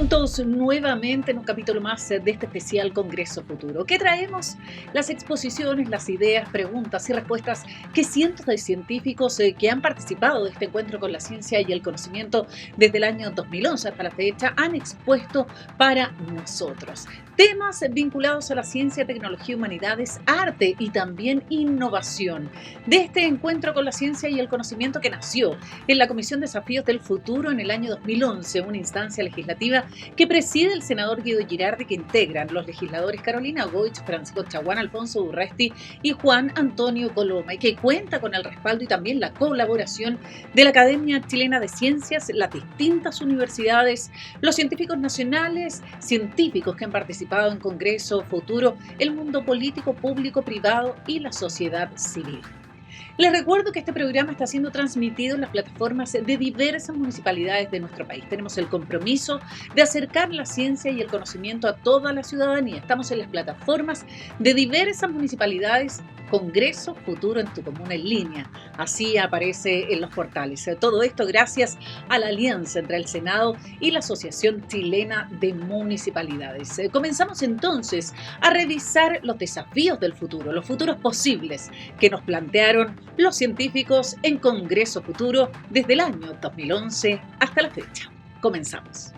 Juntos nuevamente en un capítulo más de este especial Congreso Futuro. ¿Qué traemos? Las exposiciones, las ideas, preguntas y respuestas que cientos de científicos que han participado de este encuentro con la ciencia y el conocimiento desde el año 2011 hasta la fecha han expuesto para nosotros. Temas vinculados a la ciencia, tecnología, humanidades, arte y también innovación. De este encuentro con la ciencia y el conocimiento que nació en la Comisión Desafíos del Futuro en el año 2011, una instancia legislativa que preside el senador Guido Girardi, que integran los legisladores Carolina Goich, Francisco Chaguán, Alfonso Urresti y Juan Antonio Coloma, y que cuenta con el respaldo y también la colaboración de la Academia Chilena de Ciencias, las distintas universidades, los científicos nacionales, científicos que han participado en Congreso Futuro, el mundo político, público, privado y la sociedad civil. Les recuerdo que este programa está siendo transmitido en las plataformas de diversas municipalidades de nuestro país. Tenemos el compromiso de acercar la ciencia y el conocimiento a toda la ciudadanía. Estamos en las plataformas de diversas municipalidades. Congreso Futuro en tu comuna en línea. Así aparece en los portales. Todo esto gracias a la alianza entre el Senado y la Asociación Chilena de Municipalidades. Comenzamos entonces a revisar los desafíos del futuro, los futuros posibles que nos plantearon los científicos en Congreso Futuro desde el año 2011 hasta la fecha. Comenzamos.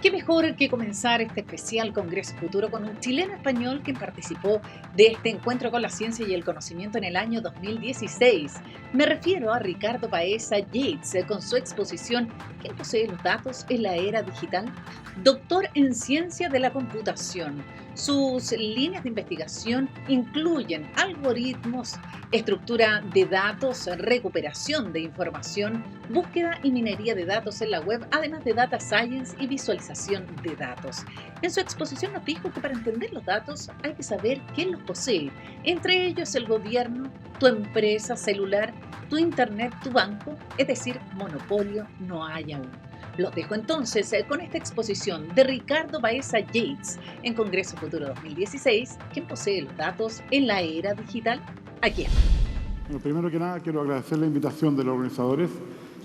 Qué mejor que comenzar este especial Congreso Futuro con un chileno español que participó de este encuentro con la ciencia y el conocimiento en el año 2016. Me refiero a Ricardo Baeza Yates con su exposición ¿Quién posee los datos en la era digital? Doctor en ciencia de la computación. Sus líneas de investigación incluyen algoritmos, estructura de datos, recuperación de información, búsqueda y minería de datos en la web, además de data science y visualización de datos. En su exposición nos dijo que para entender los datos hay que saber quién los posee, entre ellos el gobierno, tu empresa celular, tu internet, tu banco, es decir, monopolio no hay aún. Los dejo entonces con esta exposición de Ricardo Baeza Yates en Congreso Futuro 2016, ¿quién posee los datos en la era digital? Aquí está. Bueno, primero que nada, quiero agradecer la invitación de los organizadores.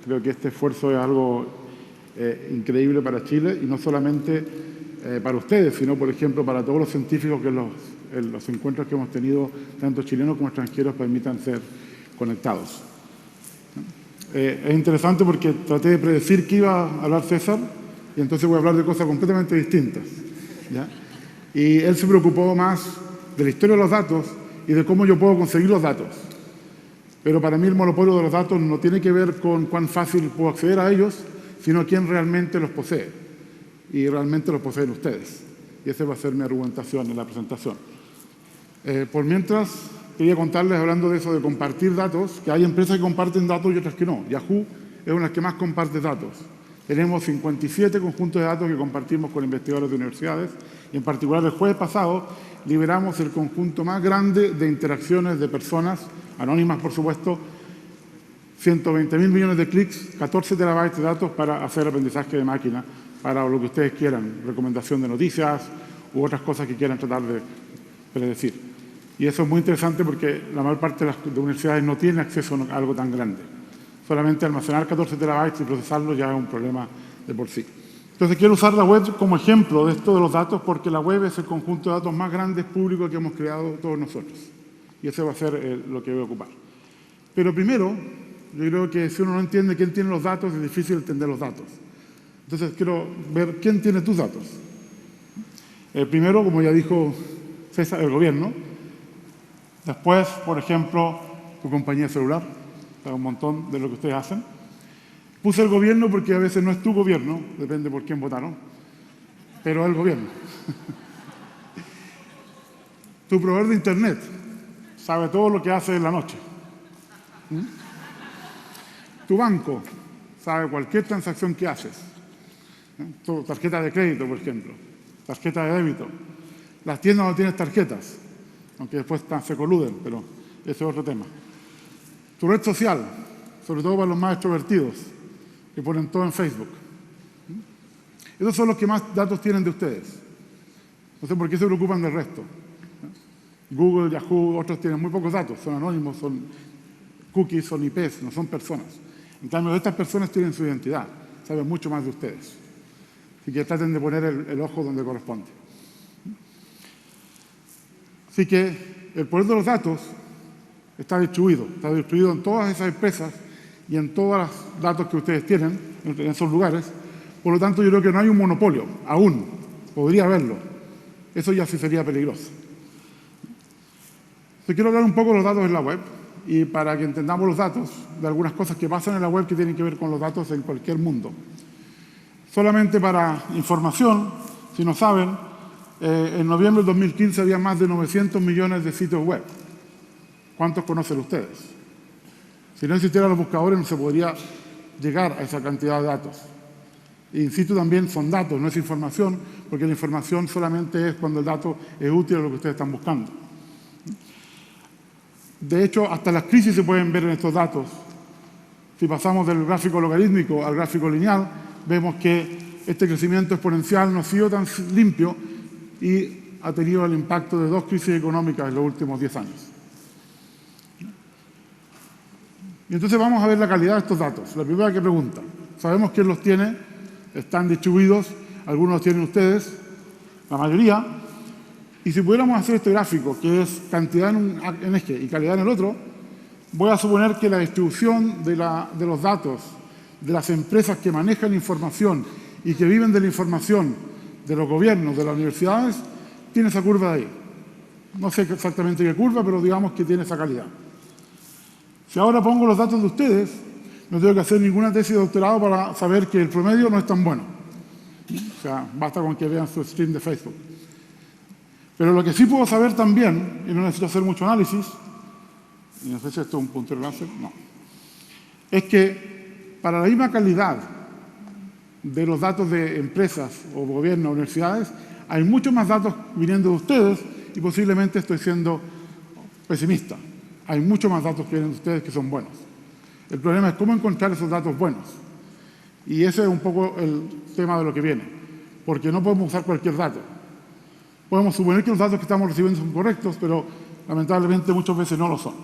Creo que este esfuerzo es algo increíble para Chile y no solamente para ustedes, sino, por ejemplo, para todos los científicos que en los encuentros que hemos tenido, tanto chilenos como extranjeros, permitan ser conectados. Es interesante porque traté de predecir que iba a hablar César y entonces voy a hablar de cosas completamente distintas, ¿ya? Y él se preocupó más de la historia de los datos y de cómo yo puedo conseguir los datos. Pero para mí el monopolio de los datos no tiene que ver con cuán fácil puedo acceder a ellos, sino quién realmente los posee. Y realmente los poseen ustedes. Y esa va a ser mi argumentación en la presentación. Por mientras, quería contarles, hablando de eso de compartir datos, que hay empresas que comparten datos y otras que no. Yahoo es una de las que más comparte datos. Tenemos 57 conjuntos de datos que compartimos con investigadores de universidades. Y en particular, el jueves pasado, liberamos el conjunto más grande de interacciones de personas, anónimas por supuesto, 120.000 millones de clics, 14 terabytes de datos para hacer aprendizaje de máquina, para lo que ustedes quieran, recomendación de noticias u otras cosas que quieran tratar de predecir. Y eso es muy interesante porque la mayor parte de las universidades no tienen acceso a algo tan grande. Solamente almacenar 14 terabytes y procesarlo ya es un problema de por sí. Entonces quiero usar la web como ejemplo de esto de los datos porque la web es el conjunto de datos más grandes públicos que hemos creado todos nosotros. Y eso va a ser lo que voy a ocupar. Pero primero, yo creo que si uno no entiende quién tiene los datos, es difícil entender los datos. Entonces quiero ver quién tiene tus datos. Primero, como ya dijo César, el gobierno. Después, por ejemplo, tu compañía celular, un montón de lo que ustedes hacen. Puse el gobierno porque a veces no es tu gobierno, depende por quién votaron, pero es el gobierno. Tu proveedor de internet sabe todo lo que hace en la noche. Tu banco sabe cualquier transacción que haces. Tu tarjeta de crédito, por ejemplo, tarjeta de débito. Las tiendas no tienen tarjetas, aunque después se coluden, pero ese es otro tema. Tu red social, sobre todo para los más extrovertidos, que ponen todo en Facebook. Esos son los que más datos tienen de ustedes. No sé por qué se preocupan del resto. Google, Yahoo, otros tienen muy pocos datos, son anónimos, son cookies, son IPs, no son personas. En cambio, estas personas tienen su identidad, saben mucho más de ustedes. Así que traten de poner el ojo donde corresponde. Así que el poder de los datos está distribuido en todas esas empresas y en todos los datos que ustedes tienen en esos lugares. Por lo tanto, yo creo que no hay un monopolio, aún. Podría haberlo. Eso ya sí sería peligroso. Yo quiero hablar un poco de los datos en la web y para que entendamos los datos de algunas cosas que pasan en la web que tienen que ver con los datos en cualquier mundo. Solamente para información, si no saben, en noviembre del 2015 había más de 900 millones de sitios web. ¿Cuántos conocen ustedes? Si no existieran los buscadores no se podría llegar a esa cantidad de datos. E insisto, también son datos, no es información, porque la información solamente es cuando el dato es útil a lo que ustedes están buscando. De hecho, hasta las crisis se pueden ver en estos datos. Si pasamos del gráfico logarítmico al gráfico lineal, vemos que este crecimiento exponencial no ha sido tan limpio y ha tenido el impacto de 2 crisis económicas en los últimos 10 años. Y entonces vamos a ver la calidad de estos datos. La primera que pregunta, ¿sabemos quién los tiene? Están distribuidos, algunos los tienen ustedes, la mayoría. Y si pudiéramos hacer este gráfico, que es cantidad en un eje y calidad en el otro, voy a suponer que la distribución de los datos de las empresas que manejan información y que viven de la información de los gobiernos, de las universidades, tiene esa curva de ahí. No sé exactamente qué curva, pero digamos que tiene esa calidad. Si ahora pongo los datos de ustedes, no tengo que hacer ninguna tesis de doctorado para saber que el promedio no es tan bueno. O sea, basta con que vean su stream de Facebook. Pero lo que sí puedo saber también, y no necesito hacer mucho análisis, y no sé si esto es un puntero láser, no, es que para la misma calidad de los datos de empresas o gobiernos o universidades, hay muchos más datos viniendo de ustedes y posiblemente estoy siendo pesimista. Hay muchos más datos que vienen de ustedes que son buenos. El problema es cómo encontrar esos datos buenos. Y ese es un poco el tema de lo que viene. Porque no podemos usar cualquier dato. Podemos suponer que los datos que estamos recibiendo son correctos, pero lamentablemente muchas veces no lo son.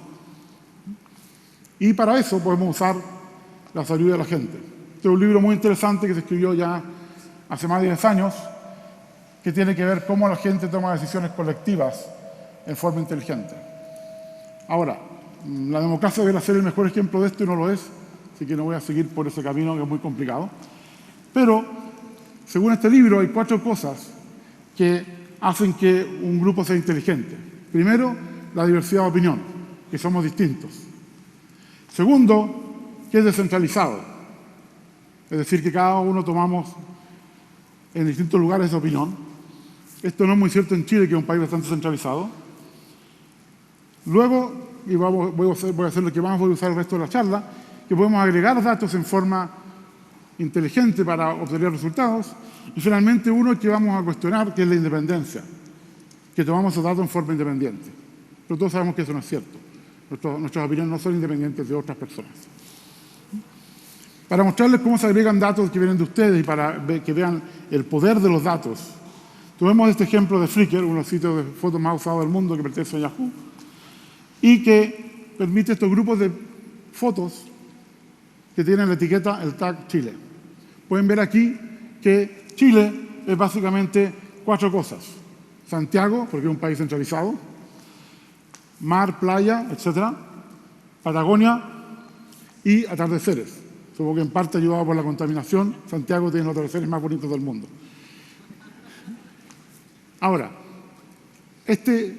Y para eso podemos usar la sabiduría de la gente. Este es un libro muy interesante que se escribió ya hace más de 10 años, que tiene que ver cómo la gente toma decisiones colectivas en forma inteligente. Ahora, la democracia debería ser el mejor ejemplo de esto y no lo es, así que no voy a seguir por ese camino que es muy complicado. Pero, según este libro, hay 4 cosas que hacen que un grupo sea inteligente. Primero, la diversidad de opinión, que somos distintos. Segundo, que es descentralizado. Es decir, que cada uno tomamos en distintos lugares de opinión. Esto no es muy cierto en Chile, que es un país bastante centralizado. Luego, y voy a hacer lo que vamos a usar el resto de la charla, que podemos agregar datos en forma inteligente para obtener resultados. Y finalmente uno que vamos a cuestionar, que es la independencia, que tomamos esos datos en forma independiente. Pero todos sabemos que eso no es cierto. Nuestras opiniones no son independientes de otras personas. Para mostrarles cómo se agregan datos que vienen de ustedes y para que vean el poder de los datos, tomemos este ejemplo de Flickr, uno de los sitios de fotos más usados del mundo que pertenece a Yahoo, y que permite estos grupos de fotos que tienen la etiqueta, el tag Chile. Pueden ver aquí que Chile es básicamente 4 cosas. Santiago, porque es un país centralizado, mar, playa, etc. Patagonia y atardeceres. Supongo que en parte ayudado por la contaminación, Santiago tiene los atardeceres más bonitos del mundo. Ahora, este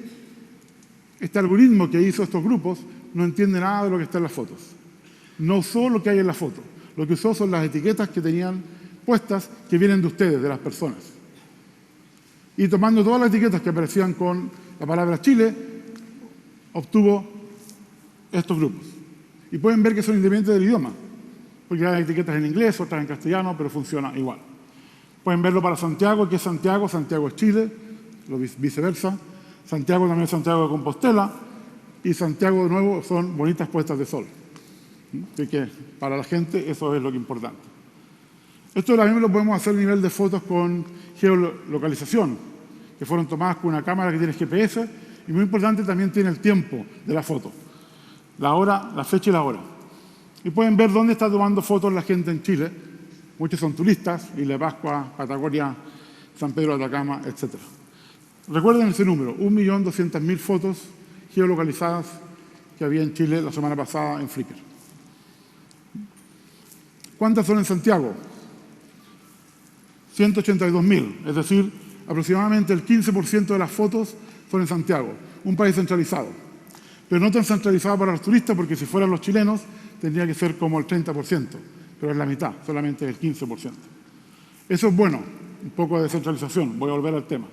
algoritmo que hizo estos grupos no entiende nada de lo que está en las fotos. No usó lo que hay en la foto. Lo que usó son las etiquetas que tenían puestas que vienen de ustedes, de las personas. Y tomando todas las etiquetas que aparecían con la palabra Chile, obtuvo estos grupos. Y pueden ver que son independientes del idioma, porque hay etiquetas en inglés, otras en castellano, pero funciona igual. Pueden verlo para Santiago, que es Santiago, Santiago es Chile, viceversa. Santiago también es Santiago de Compostela, y Santiago de nuevo son bonitas puestas de sol. Así que para la gente eso es lo que es importante. Esto también lo podemos hacer a nivel de fotos con geolocalización, que fueron tomadas con una cámara que tiene GPS, y muy importante también tiene el tiempo de la foto, la hora, la fecha y la hora. Y pueden ver dónde está tomando fotos la gente en Chile, Muchos son turistas, Isla de Pascua, Patagonia, San Pedro de Atacama, etc. Recuerden ese número, 1.200.000 fotos geolocalizadas que había en Chile la semana pasada en Flickr. ¿Cuántas son en Santiago? 182.000, es decir, aproximadamente el 15% de las fotos son en Santiago, un país centralizado. Pero no tan centralizado para los turistas, porque si fueran los chilenos, tendría que ser como el 30%, pero es la mitad, solamente el 15%. Eso es bueno, un poco de descentralización, voy a volver al tema.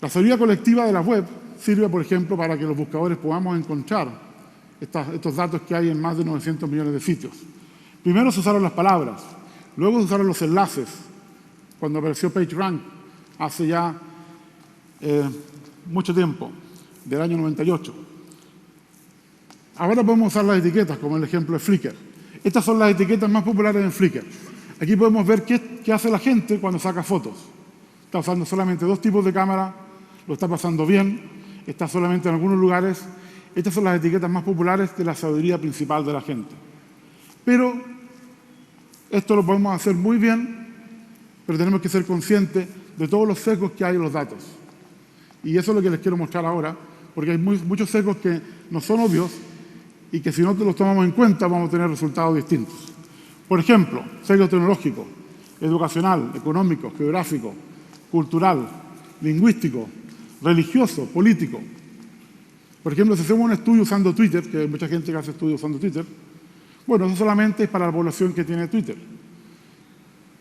La sabiduría colectiva de la web sirve, por ejemplo, para que los buscadores podamos encontrar estos datos que hay en más de 900 millones de sitios. Primero se usaron las palabras, luego se usaron los enlaces, cuando apareció PageRank hace ya mucho tiempo, del año 98. Ahora podemos usar las etiquetas, como el ejemplo de Flickr. Estas son las etiquetas más populares en Flickr. Aquí podemos ver qué hace la gente cuando saca fotos. Está usando solamente 2 tipos de cámara, lo está pasando bien, está solamente en algunos lugares. Estas son las etiquetas más populares de la sabiduría principal de la gente. Pero esto lo podemos hacer muy bien, pero tenemos que ser conscientes de todos los sesgos que hay en los datos. Y eso es lo que les quiero mostrar ahora, porque hay muchos sesgos que no son obvios y que si no los tomamos en cuenta vamos a tener resultados distintos. Por ejemplo, sesgo tecnológico, educacional, económico, geográfico, cultural, lingüístico, religioso, político. Por ejemplo, si hacemos un estudio usando Twitter, que hay mucha gente que hace estudios usando Twitter, bueno, eso solamente es para la población que tiene Twitter.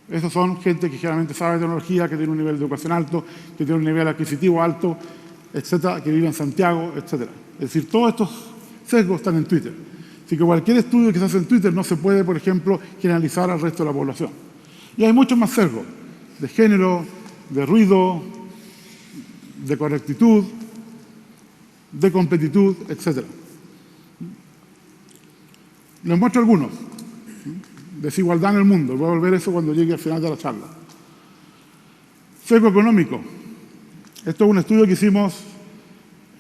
Esos son gente que generalmente sabe de tecnología, que tiene un nivel de educación alto, que tiene un nivel adquisitivo alto, etcétera, que vive en Santiago, etcétera. Es decir, todos estos sesgos están en Twitter. Así que cualquier estudio que se hace en Twitter no se puede, por ejemplo, generalizar al resto de la población. Y hay muchos más sesgos, de género, de ruido, de correctitud, de competitud, etcétera. Les muestro algunos. Desigualdad en el mundo. Voy a volver a eso cuando llegue al final de la charla. Sesgo económico. Esto es un estudio que hicimos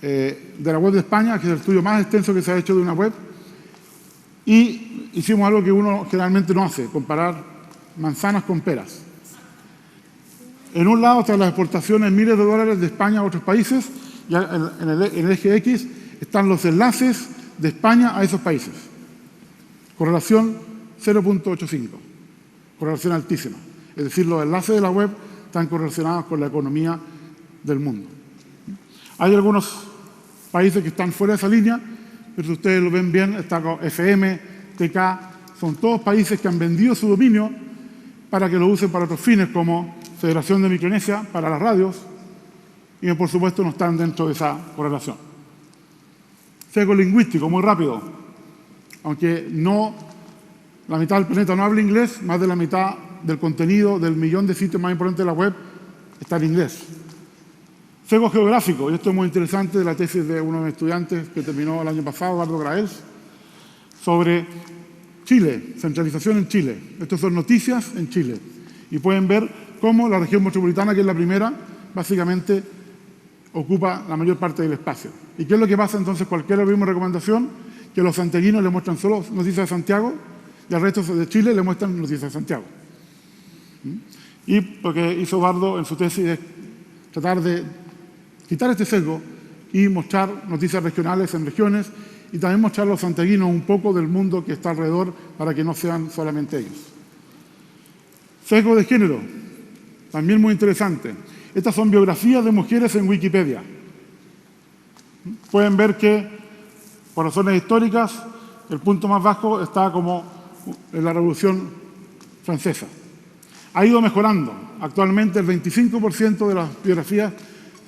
de la web de España, que es el estudio más extenso que se ha hecho de una web. Y hicimos algo que uno generalmente no hace, comparar manzanas con peras. En un lado están las exportaciones miles de dólares de España a otros países, y en el eje X están los enlaces de España a esos países. Correlación 0.85, correlación altísima. Es decir, los enlaces de la web están correlacionados con la economía del mundo. Hay algunos países que están fuera de esa línea, pero si ustedes lo ven bien, está FM, TK, son todos países que han vendido su dominio para que lo usen para otros fines, como Federación de Micronesia, para las radios, y por supuesto no están dentro de esa correlación. Sesgo lingüístico, muy rápido. Aunque la mitad del planeta no habla inglés, más de la mitad del contenido del millón de sitios más importantes de la web está en inglés. Sesgo geográfico, y esto es muy interesante de la tesis de uno de mis estudiantes que terminó el año pasado, Eduardo Graels, sobre Chile, centralización en Chile. Estas son noticias en Chile. Y pueden ver cómo la región metropolitana, que es la primera, básicamente ocupa la mayor parte del espacio. ¿Y qué es lo que pasa entonces? Cualquiera misma recomendación, que los santiaguinos le muestran solo noticias de Santiago y al resto de Chile le muestran noticias de Santiago. Y lo que hizo Eduardo en su tesis es tratar de quitar este sesgo y mostrar noticias regionales en regiones y también mostrar a los santiaguinos un poco del mundo que está alrededor para que no sean solamente ellos. Sesgo de género, también muy interesante. Estas son biografías de mujeres en Wikipedia. Pueden ver que, por razones históricas, el punto más bajo está como en la Revolución Francesa. Ha ido mejorando. Actualmente el 25% de las biografías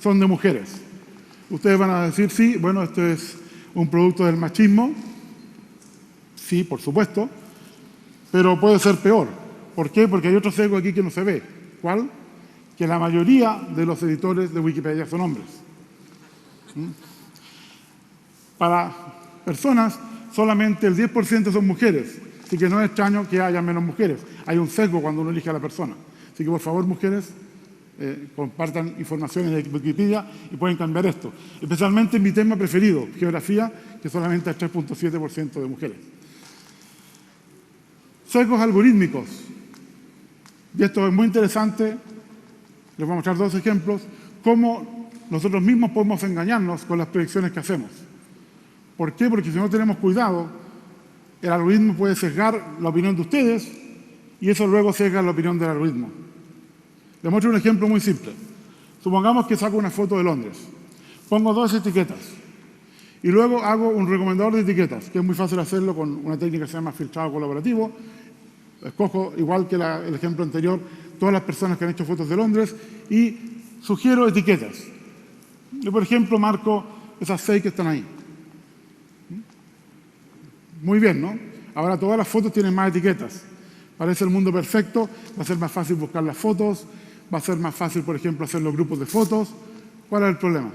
son de mujeres. Ustedes van a decir, sí, bueno, esto es un producto del machismo. Sí, por supuesto. Pero puede ser peor. ¿Por qué? Porque hay otro sesgo aquí que no se ve. ¿Cuál? Que la mayoría de los editores de Wikipedia son hombres. Para personas, solamente el 10% son mujeres. Así que no es extraño que haya menos mujeres. Hay un sesgo cuando uno elige a la persona. Así que, por favor, mujeres, compartan informaciones de Wikipedia y pueden cambiar esto. Especialmente en mi tema preferido, geografía, que solamente hay 3.7% de mujeres. Sesgos algorítmicos. Y esto es muy interesante. Les voy a mostrar dos ejemplos. Cómo nosotros mismos podemos engañarnos con las predicciones que hacemos. ¿Por qué? Porque si no tenemos cuidado, el algoritmo puede sesgar la opinión de ustedes y eso luego sesga la opinión del algoritmo. Les muestro un ejemplo muy simple. Supongamos que saco una foto de Londres. Pongo dos etiquetas y luego hago un recomendador de etiquetas, que es muy fácil hacerlo con una técnica que se llama filtrado colaborativo. Escojo, igual que el ejemplo anterior, todas las personas que han hecho fotos de Londres y sugiero etiquetas. Yo, por ejemplo, marco esas 6 que están ahí. Muy bien, ¿no? Ahora todas las fotos tienen más etiquetas. Parece el mundo perfecto, va a ser más fácil buscar las fotos, va a ser más fácil, por ejemplo, hacer los grupos de fotos. ¿Cuál es el problema?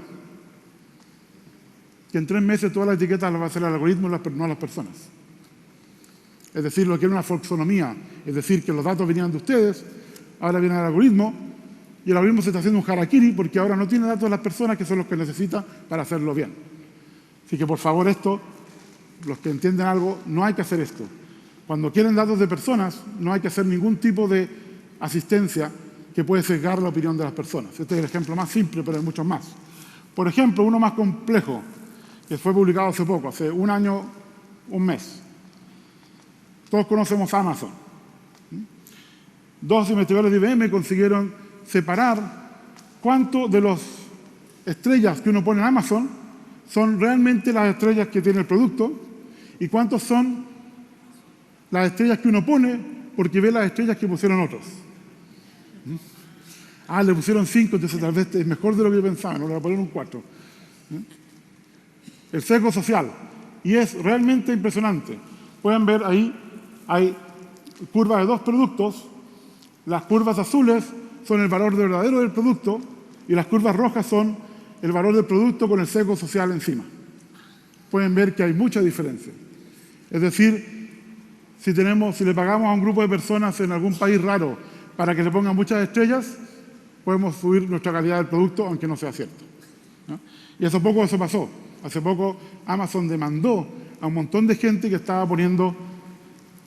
Que en 3 meses todas las etiquetas las va a hacer el algoritmo, no las personas. Es decir, lo que era una folksonomía, es decir, que los datos venían de ustedes, ahora viene el algoritmo, y el algoritmo se está haciendo un harakiri porque ahora no tiene datos de las personas que son los que necesita para hacerlo bien. Así que, por favor, los que entienden algo, no hay que hacer esto. Cuando quieren datos de personas, no hay que hacer ningún tipo de asistencia que puede sesgar la opinión de las personas. Este es el ejemplo más simple, pero hay muchos más. Por ejemplo, uno más complejo, que fue publicado hace poco, hace un año, un mes. Todos conocemos Amazon. 2 investigadores de IBM consiguieron separar cuánto de las estrellas que uno pone en Amazon son realmente las estrellas que tiene el producto y cuántos son las estrellas que uno pone porque ve las estrellas que pusieron otros. Le pusieron 5, entonces tal vez es mejor de lo que yo pensaba, no le voy a poner un 4. El sesgo social. Y es realmente impresionante. Pueden ver ahí, hay curvas de 2 productos. Las curvas azules son el valor verdadero del producto y las curvas rojas son el valor del producto con el sesgo social encima. Pueden ver que hay mucha diferencia. Es decir, si le pagamos a un grupo de personas en algún país raro para que le pongan muchas estrellas, podemos subir nuestra calidad del producto, aunque no sea cierto, ¿no? Y hace poco eso pasó. Hace poco Amazon demandó a un montón de gente que estaba poniendo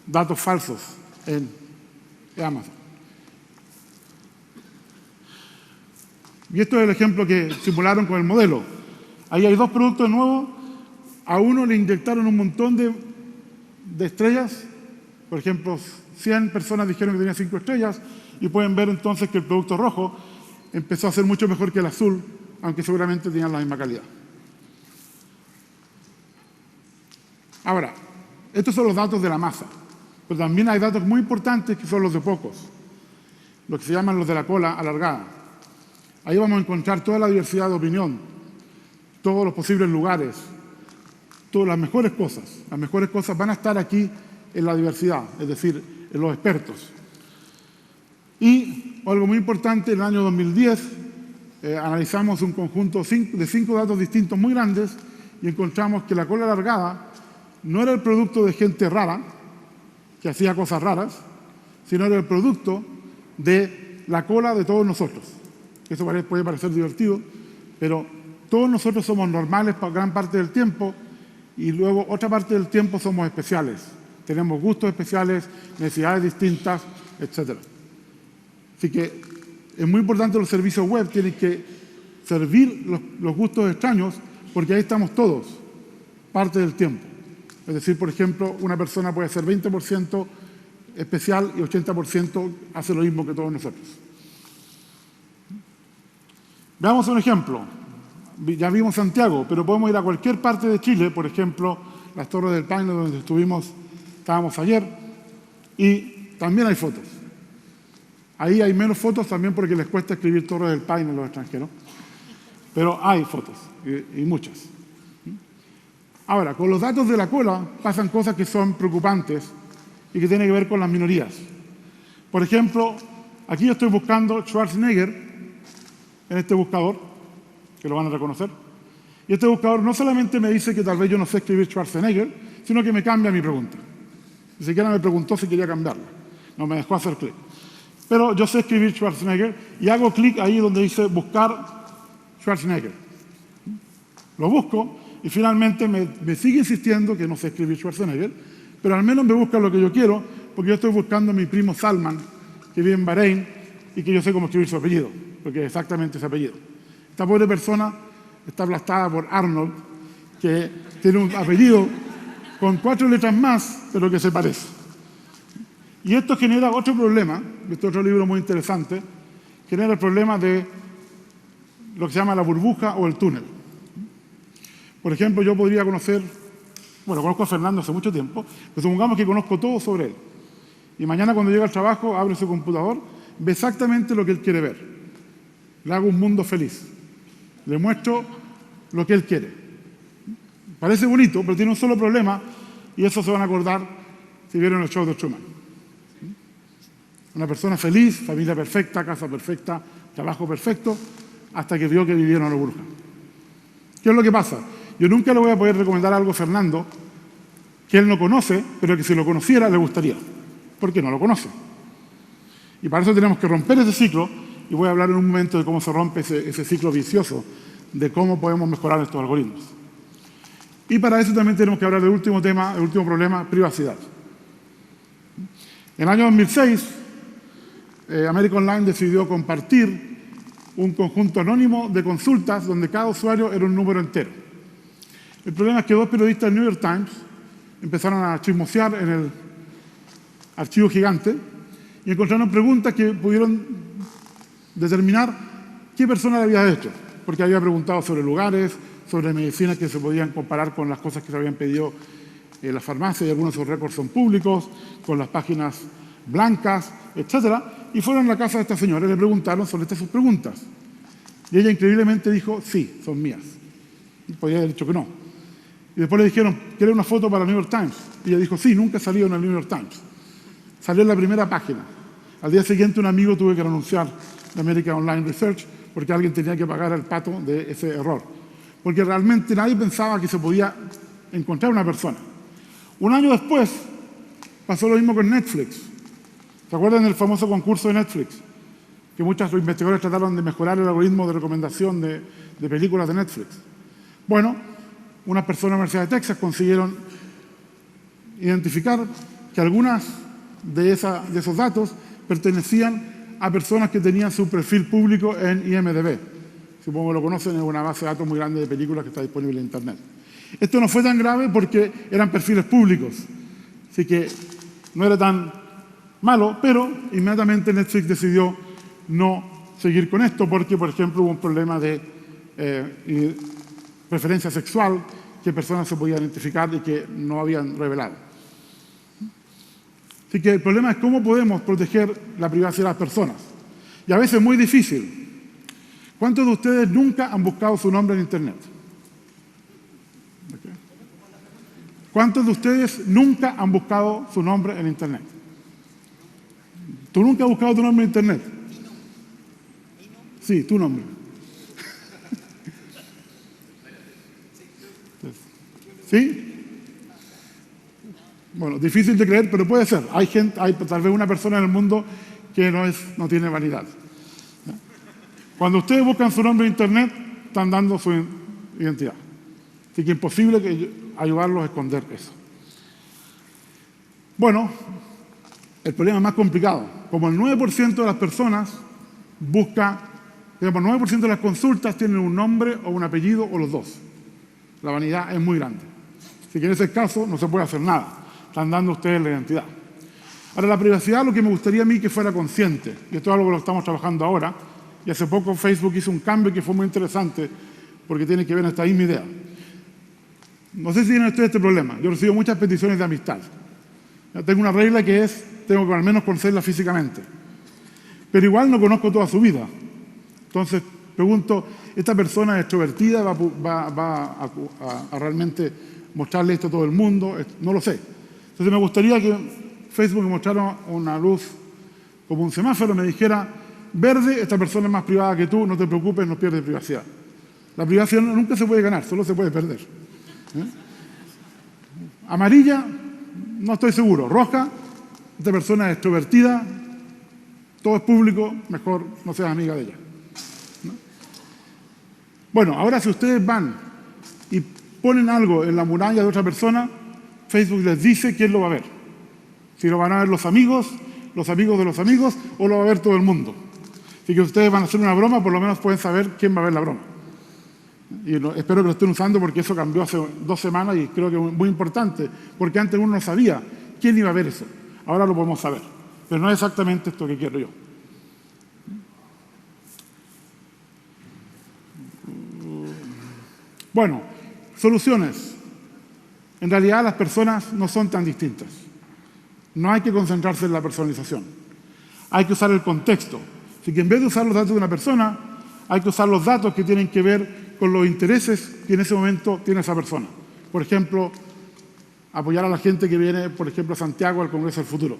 datos falsos en Amazon. Y esto es el ejemplo que simularon con el modelo. Ahí hay 2 productos nuevos. A uno le inyectaron un montón de estrellas. Por ejemplo, 100 personas dijeron que tenía 5 estrellas. Y pueden ver entonces que el producto rojo empezó a ser mucho mejor que el azul, aunque seguramente tenían la misma calidad. Ahora, estos son los datos de la masa. Pero también hay datos muy importantes que son los de pocos. Los que se llaman los de la cola alargada. Ahí vamos a encontrar toda la diversidad de opinión, todos los posibles lugares, todas las mejores cosas. Las mejores cosas van a estar aquí en la diversidad, es decir, en los expertos. Y algo muy importante, en el año 2010 analizamos un conjunto de 5 datos distintos muy grandes y encontramos que la cola alargada no era el producto de gente rara, que hacía cosas raras, sino era el producto de la cola de todos nosotros. Eso puede parecer divertido, pero todos nosotros somos normales para gran parte del tiempo y luego otra parte del tiempo somos especiales. Tenemos gustos especiales, necesidades distintas, etc. Así que es muy importante los servicios web, tienen que servir los gustos extraños porque ahí estamos todos, parte del tiempo. Es decir, por ejemplo, una persona puede ser 20% especial y 80% hace lo mismo que todos nosotros. Veamos un ejemplo. Ya vimos Santiago, pero podemos ir a cualquier parte de Chile, por ejemplo, las Torres del Paine, donde estábamos ayer, y también hay fotos. Ahí hay menos fotos también porque les cuesta escribir Torres del Paine a los extranjeros, pero hay fotos, y muchas. Ahora, con los datos de la cola pasan cosas que son preocupantes y que tienen que ver con las minorías. Por ejemplo, aquí yo estoy buscando Schwarzenegger en este buscador, que lo van a reconocer. Y este buscador no solamente me dice que tal vez yo no sé escribir Schwarzenegger, sino que me cambia mi pregunta. Ni siquiera me preguntó si quería cambiarla. No me dejó hacer clic. Pero yo sé escribir Schwarzenegger y hago clic ahí donde dice buscar Schwarzenegger. Lo busco y finalmente me sigue insistiendo que no sé escribir Schwarzenegger, pero al menos me busca lo que yo quiero, porque yo estoy buscando a mi primo Salman, que vive en Bahrein, y que yo sé cómo escribir su apellido, porque es exactamente ese apellido. Esta pobre persona está aplastada por Arnold, que tiene un apellido con 4 letras más, pero que se parece. Y esto genera otro problema, este otro libro muy interesante, genera el problema de lo que se llama la burbuja o el túnel. Por ejemplo, yo podría conocer, bueno, conozco a Fernando hace mucho tiempo, pero supongamos que conozco todo sobre él. Y mañana cuando llega al trabajo, abre su computador, ve exactamente lo que él quiere ver. Le hago un mundo feliz. Le muestro lo que él quiere. Parece bonito, pero tiene un solo problema, y eso se van a acordar si vieron el show de Truman. Una persona feliz, familia perfecta, casa perfecta, trabajo perfecto, hasta que vio que vivieron en la burbuja. ¿Qué es lo que pasa? Yo nunca le voy a poder recomendar algo a Fernando que él no conoce, pero que si lo conociera le gustaría, porque no lo conoce. Y para eso tenemos que romper ese ciclo, y voy a hablar en un momento de cómo se rompe ese ciclo vicioso, de cómo podemos mejorar estos algoritmos. Y para eso también tenemos que hablar del último tema, el último problema, privacidad. En el año 2006, America Online decidió compartir un conjunto anónimo de consultas donde cada usuario era un número entero. El problema es que 2 periodistas del New York Times empezaron a chismosear en el archivo gigante y encontraron preguntas que pudieron determinar qué persona le había hecho, porque había preguntado sobre lugares, sobre medicinas que se podían comparar con las cosas que se habían pedido en la farmacia, y algunos de esos récords son públicos, con las páginas blancas, etc. Y fueron a la casa de esta señora y le preguntaron sobre estas sus preguntas. Y ella increíblemente dijo, sí, son mías. Y podía haber dicho que no. Y después le dijeron, ¿quiere una foto para el New York Times? Y ella dijo, sí, nunca salió en el New York Times. Salió en la primera página. Al día siguiente un amigo tuvo que renunciar de American Online Research porque alguien tenía que pagar el pato de ese error. Porque realmente nadie pensaba que se podía encontrar una persona. Un año después pasó lo mismo con Netflix. ¿Se acuerdan del famoso concurso de Netflix? Que muchos investigadores trataron de mejorar el algoritmo de recomendación de películas de Netflix. Bueno, unas personas de la Universidad de Texas consiguieron identificar que algunas de esos datos pertenecían a personas que tenían su perfil público en IMDb. Supongo que lo conocen, es una base de datos muy grande de películas que está disponible en Internet. Esto no fue tan grave porque eran perfiles públicos, así que no era tan malo, pero inmediatamente Netflix decidió no seguir con esto porque, por ejemplo, hubo un problema de preferencia sexual que personas se podían identificar y que no habían revelado. Así que el problema es cómo podemos proteger la privacidad de las personas. Y a veces es muy difícil. ¿Cuántos de ustedes nunca han buscado su nombre en Internet? ¿Cuántos de ustedes nunca han buscado su nombre en Internet? ¿Tú nunca has buscado tu nombre en Internet? Sí, tu nombre. ¿Sí? Bueno, difícil de creer, pero puede ser. Hay tal vez una persona en el mundo que no tiene vanidad. Cuando ustedes buscan su nombre en Internet, están dando su identidad. Así que es imposible ayudarlos a esconder eso. Bueno, el problema es más complicado. Como el 9% de las personas busca, digamos, el 9% de las consultas tienen un nombre o un apellido o los dos. La vanidad es muy grande. Así que en ese caso no se puede hacer nada. Están dando ustedes la identidad. Ahora, la privacidad, lo que me gustaría a mí que fuera consciente, y esto es algo que lo estamos trabajando ahora, y hace poco Facebook hizo un cambio que fue muy interesante porque tiene que ver con esta misma idea. No sé si tienen ustedes este problema. Yo recibo muchas peticiones de amistad. Tengo una regla que es, tengo que al menos conocerla físicamente. Pero igual no conozco toda su vida. Entonces, pregunto, ¿esta persona es extrovertida? ¿Va a realmente mostrarle esto a todo el mundo? No lo sé. Entonces me gustaría que Facebook me mostrara una luz como un semáforo, me dijera, verde, esta persona es más privada que tú, no te preocupes, no pierdes privacidad. La privacidad nunca se puede ganar, solo se puede perder. Amarilla, no estoy seguro. Roja, esta persona es extrovertida, todo es público, mejor no seas amiga de ella. Bueno, ahora si ustedes van y ponen algo en la muralla de otra persona, Facebook les dice quién lo va a ver. Si lo van a ver los amigos de los amigos, o lo va a ver todo el mundo. Así que ustedes van a hacer una broma, por lo menos pueden saber quién va a ver la broma. Y espero que lo estén usando porque eso cambió hace 2 semanas y creo que es muy importante, porque antes uno no sabía quién iba a ver eso. Ahora lo podemos saber, pero no es exactamente esto que quiero yo. Bueno, soluciones. En realidad las personas no son tan distintas. No hay que concentrarse en la personalización. Hay que usar el contexto. Así que en vez de usar los datos de una persona, hay que usar los datos que tienen que ver con los intereses que en ese momento tiene esa persona. Por ejemplo, apoyar a la gente que viene, por ejemplo, a Santiago al Congreso del Futuro.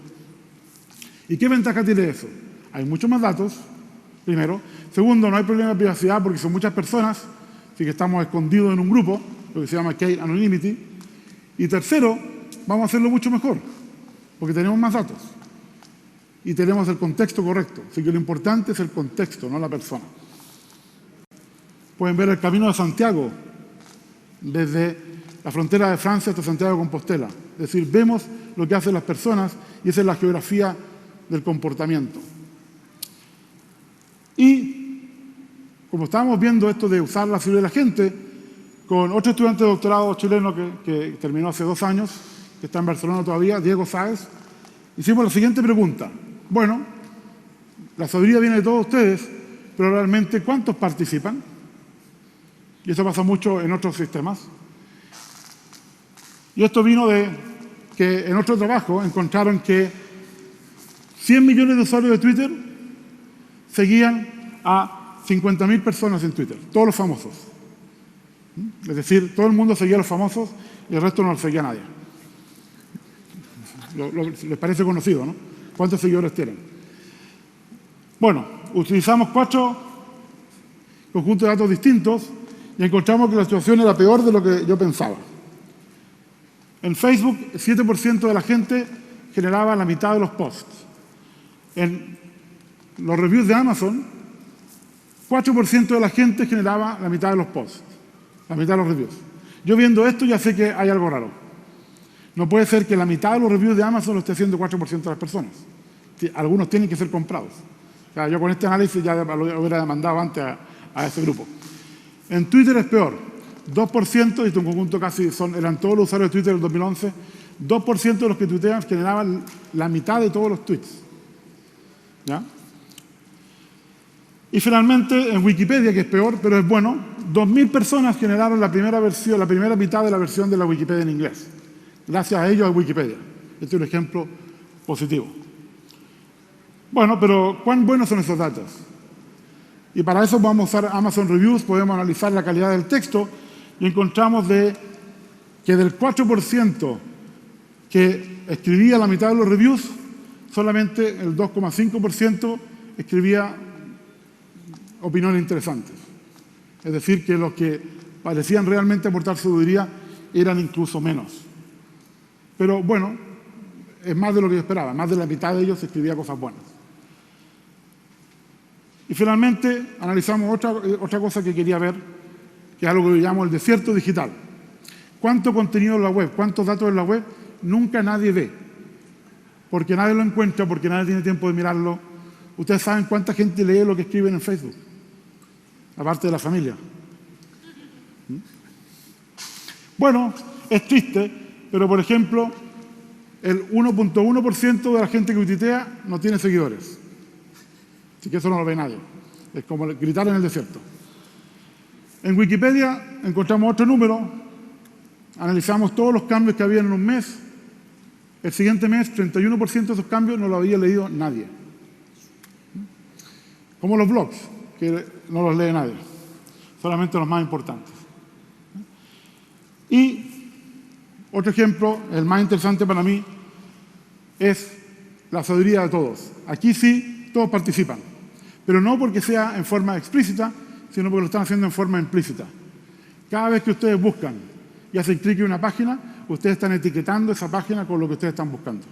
¿Y qué ventaja tiene eso? Hay muchos más datos, primero. Segundo, no hay problema de privacidad porque son muchas personas, así que estamos escondidos en un grupo, lo que se llama Key Anonymity. Y tercero, vamos a hacerlo mucho mejor, porque tenemos más datos y tenemos el contexto correcto. Así que lo importante es el contexto, no la persona. Pueden ver el Camino de Santiago desde la frontera de Francia hasta Santiago de Compostela. Es decir, vemos lo que hacen las personas y esa es la geografía del comportamiento. Y como estábamos viendo esto de usar la figura de la gente, con otro estudiante de doctorado chileno que terminó hace 2 años, que está en Barcelona todavía, Diego Sáez, hicimos la siguiente pregunta. Bueno, la sabiduría viene de todos ustedes, pero realmente ¿cuántos participan? Y eso pasa mucho en otros sistemas. Y esto vino de que en otro trabajo encontraron que 100 millones de usuarios de Twitter seguían a 50.000 personas en Twitter, todos los famosos. Es decir, todo el mundo seguía a los famosos y el resto no los seguía a nadie. Les parece conocido, ¿no? ¿Cuántos seguidores tienen? Bueno, utilizamos 4 conjuntos de datos distintos y encontramos que la situación era peor de lo que yo pensaba. En Facebook, 7% de la gente generaba la mitad de los posts. En los reviews de Amazon, 4% de la gente generaba la mitad de los posts, la mitad de los reviews. Yo viendo esto ya sé que hay algo raro. No puede ser que la mitad de los reviews de Amazon lo esté haciendo 4% de las personas. Algunos tienen que ser comprados. O sea, yo con este análisis ya lo hubiera demandado antes a ese grupo. En Twitter es peor. 2%, y este conjunto casi eran todos los usuarios de Twitter del 2011, 2% de los que tuitean generaban la mitad de todos los tweets. ¿Ya? Y finalmente, en Wikipedia, que es peor, pero es bueno, 2.000 personas generaron la primera mitad de la versión de la Wikipedia en inglés. Gracias a ellos a Wikipedia. Este es un ejemplo positivo. Bueno, pero ¿cuán buenos son esos datos? Y para eso vamos a usar Amazon Reviews, podemos analizar la calidad del texto y encontramos que del 4% que escribía la mitad de los reviews, solamente el 2,5% escribía opiniones interesantes. Es decir, que los que parecían realmente aportar sabiduría eran incluso menos. Pero bueno, es más de lo que yo esperaba. Más de la mitad de ellos escribía cosas buenas. Y finalmente analizamos otra cosa que quería ver, que es algo que yo llamo el desierto digital. ¿Cuánto contenido en la web, cuántos datos en la web nunca nadie ve? Porque nadie lo encuentra, porque nadie tiene tiempo de mirarlo. Ustedes saben cuánta gente lee lo que escriben en Facebook, aparte de la familia. Bueno, es triste, pero por ejemplo, el 1.1% de la gente que tuitea no tiene seguidores. Así que eso no lo ve nadie. Es como gritar en el desierto. En Wikipedia encontramos otro número, analizamos todos los cambios que había en un mes. El siguiente mes, 31% de esos cambios no lo había leído nadie. Como los blogs, que no los lee nadie, solamente los más importantes. Y otro ejemplo, el más interesante para mí, es la sabiduría de todos. Aquí sí, todos participan, pero no porque sea en forma explícita, sino porque lo están haciendo en forma implícita. Cada vez que ustedes buscan y hacen clic en una página, ustedes están etiquetando esa página con lo que ustedes están buscando.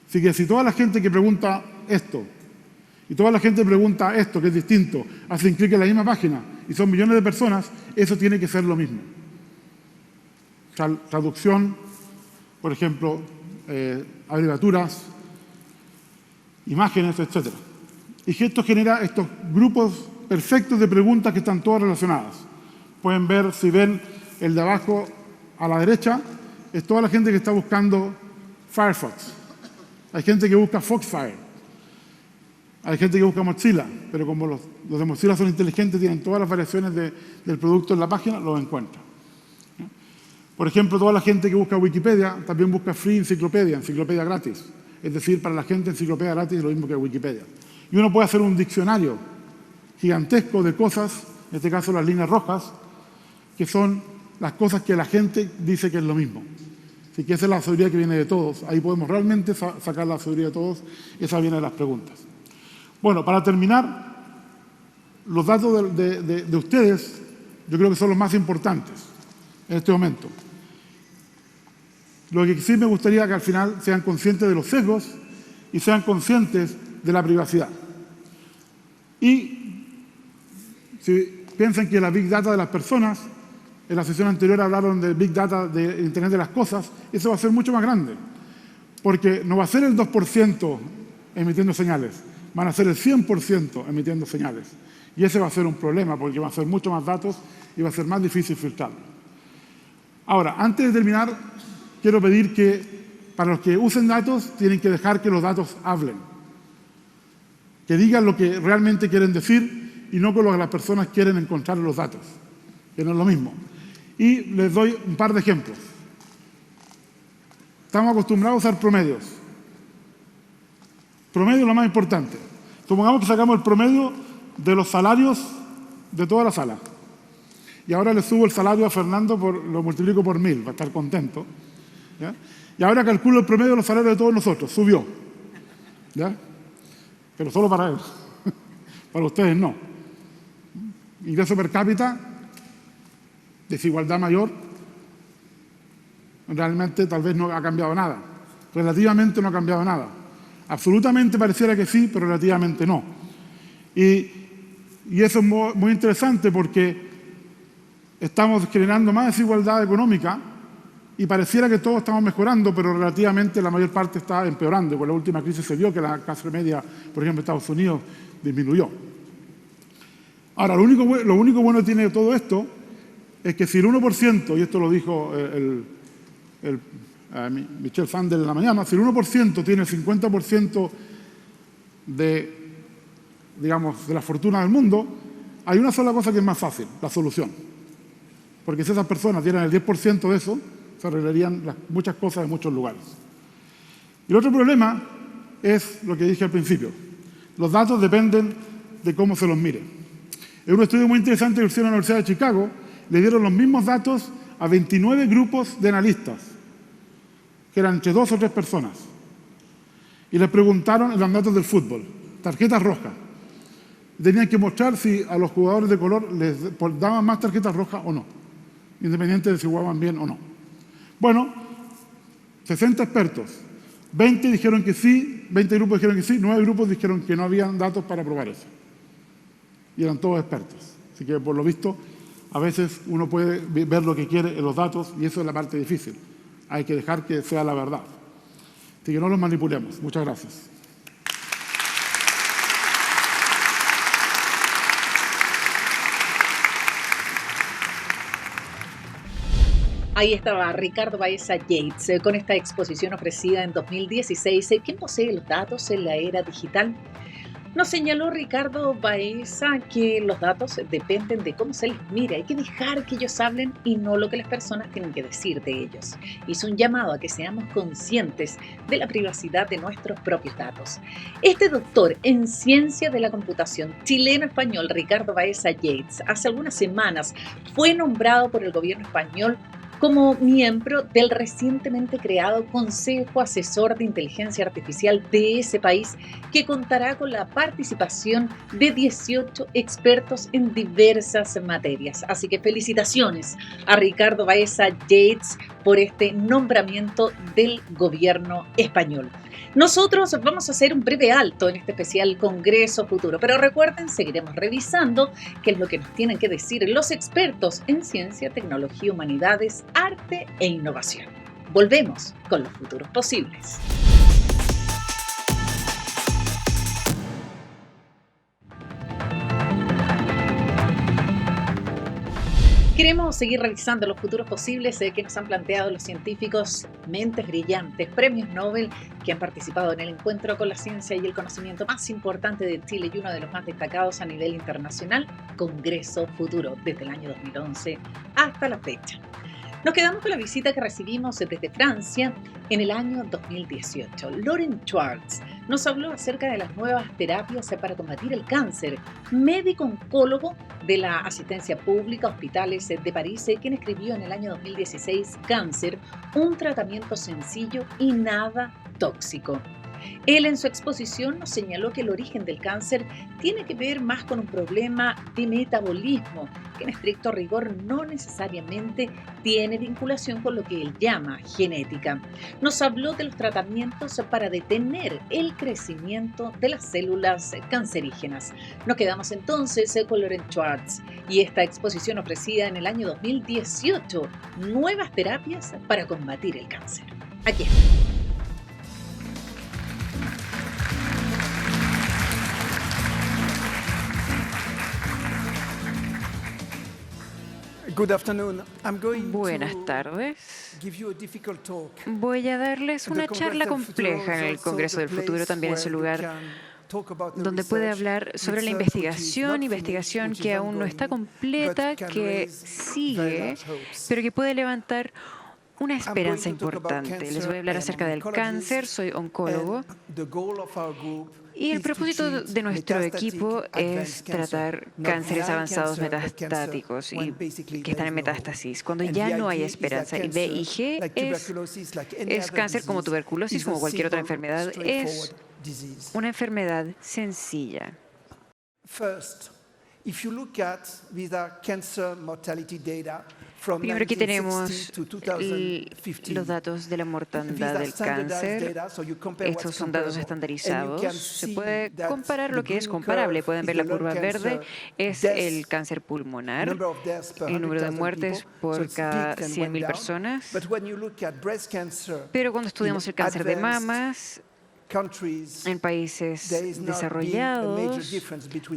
Así que si toda la gente que pregunta esto, y toda la gente pregunta esto, que es distinto, hacen clic en la misma página, y son millones de personas, eso tiene que ser lo mismo. Traducción, por ejemplo, abreviaturas, imágenes, etc. Y que esto genera estos grupos perfectos de preguntas que están todas relacionadas. Pueden ver, si ven el de abajo a la derecha, es toda la gente que está buscando Firefox. Hay gente que busca Foxfire. Hay gente que busca Mozilla, pero como los de Mozilla son inteligentes, tienen todas las variaciones del producto en la página, los encuentran. Por ejemplo, toda la gente que busca Wikipedia también busca Free Encyclopedia, enciclopedia gratis. Es decir, para la gente enciclopedia gratis es lo mismo que Wikipedia. Y uno puede hacer un diccionario gigantesco de cosas, en este caso las líneas rojas, que son las cosas que la gente dice que es lo mismo. Así que esa es la sabiduría que viene de todos. Ahí podemos realmente sacar la sabiduría de todos. Esa viene de las preguntas. Bueno, para terminar, los datos de ustedes yo creo que son los más importantes en este momento. Lo que sí me gustaría que al final sean conscientes de los sesgos y sean conscientes de la privacidad. Y si piensan que la Big Data de las personas, en la sesión anterior hablaron de Big Data de Internet de las cosas, eso va a ser mucho más grande. Porque no va a ser el 2% emitiendo señales, van a ser el 100% emitiendo señales. Y ese va a ser un problema, porque va a ser mucho más datos y va a ser más difícil filtrarlo. Ahora, antes de terminar, quiero pedir que para los que usen datos, tienen que dejar que los datos hablen. Que digan lo que realmente quieren decir y no con lo que las personas quieren encontrar en los datos, que no es lo mismo. Y les doy un par de ejemplos. Estamos acostumbrados a usar promedios. Promedio es lo más importante. Supongamos que sacamos el promedio de los salarios de toda la sala. Y ahora le subo el salario a Fernando, lo multiplico por 1000, va a estar contento. ¿Ya? Y ahora calculo el promedio de los salarios de todos nosotros. Subió. ¿Ya? Pero solo para él. Para ustedes no. Ingreso per cápita, desigualdad mayor, realmente tal vez no ha cambiado nada. Relativamente no ha cambiado nada. Absolutamente pareciera que sí, pero relativamente no. Y eso es muy interesante porque estamos generando más desigualdad económica y pareciera que todos estamos mejorando, pero relativamente la mayor parte está empeorando. Con la última crisis se vio que la clase media, por ejemplo, en Estados Unidos, disminuyó. Ahora, lo único bueno que tiene todo esto es que si el 1%, y esto lo dijo Michel Sandel en la mañana, si el 1% tiene el 50% de la fortuna del mundo, hay una sola cosa que es más fácil, la solución. Porque si esas personas dieran el 10% de eso, se arreglarían muchas cosas en muchos lugares. Y el otro problema es lo que dije al principio. Los datos dependen de cómo se los mire. En un estudio muy interesante que hicieron en la Universidad de Chicago, le dieron los mismos datos a 29 grupos de analistas, que eran entre 2 o 3 personas. Y les preguntaron en los datos del fútbol, tarjetas rojas. Tenían que mostrar si a los jugadores de color les daban más tarjetas rojas o no, independiente de si jugaban bien o no. Bueno, 60 expertos, 20 dijeron que sí, 20 grupos dijeron que sí, 9 grupos dijeron que no habían datos para probar eso. Y eran todos expertos. Así que, por lo visto, a veces uno puede ver lo que quiere en los datos y eso es la parte difícil. Hay que dejar que sea la verdad. Así que no los manipulemos. Muchas gracias. Ahí estaba Ricardo Baeza Yates con esta exposición ofrecida en 2016. ¿Quién posee los datos en la era digital? Nos señaló Ricardo Baeza que los datos dependen de cómo se les mira. Hay que dejar que ellos hablen y no lo que las personas tienen que decir de ellos. Hizo un llamado a que seamos conscientes de la privacidad de nuestros propios datos. Este doctor en ciencia de la computación chileno-español, Ricardo Baeza Yates, hace algunas semanas fue nombrado por el gobierno español como miembro del recientemente creado Consejo Asesor de Inteligencia Artificial de ese país, que contará con la participación de 18 expertos en diversas materias. Así que felicitaciones a Ricardo Baeza Yates por este nombramiento del gobierno español. Nosotros vamos a hacer un breve alto en este especial Congreso Futuro, pero recuerden, seguiremos revisando qué es lo que nos tienen que decir los expertos en ciencia, tecnología, humanidades, arte e innovación. Volvemos con los futuros posibles. Queremos seguir revisando los futuros posibles que nos han planteado los científicos, mentes brillantes, premios Nobel, que han participado en el encuentro con la ciencia y el conocimiento más importante de Chile y uno de los más destacados a nivel internacional, Congreso Futuro, desde el año 2011 hasta la fecha. Nos quedamos con la visita que recibimos desde Francia en el año 2018. Laurent Schwartz nos habló acerca de las nuevas terapias para combatir el cáncer. Médico oncólogo de la Asistencia Pública Hospitales de París, quien escribió en el año 2016 Cáncer, un tratamiento sencillo y nada tóxico. Él en su exposición nos señaló que el origen del cáncer tiene que ver más con un problema de metabolismo, que en estricto rigor no necesariamente tiene vinculación con lo que él llama genética. Nos habló de los tratamientos para detener el crecimiento de las células cancerígenas. Nos quedamos entonces con Laurent Schwartz y esta exposición ofrecida en el año 2018, nuevas terapias para combatir el cáncer. Aquí está. Buenas tardes. Voy a darles una charla compleja en el Congreso del Futuro, también es un lugar donde puede hablar sobre la investigación que aún no está completa, que sigue, pero que puede levantar una esperanza importante. Les voy a hablar acerca del cáncer, soy oncólogo. Y el propósito de nuestro equipo es tratar cánceres avanzados metastáticos y que están en metástasis, cuando ya no hay esperanza. Y VIG es cáncer como tuberculosis, como cualquier otra enfermedad. Es una enfermedad sencilla. Primero aquí tenemos los datos de la mortandad del cáncer. Estos son datos estandarizados. Se puede comparar lo que es comparable. Pueden ver la curva verde, es el cáncer pulmonar, el número de muertes por cada 100.000 personas. Pero cuando estudiamos el cáncer de mamas, en países desarrollados,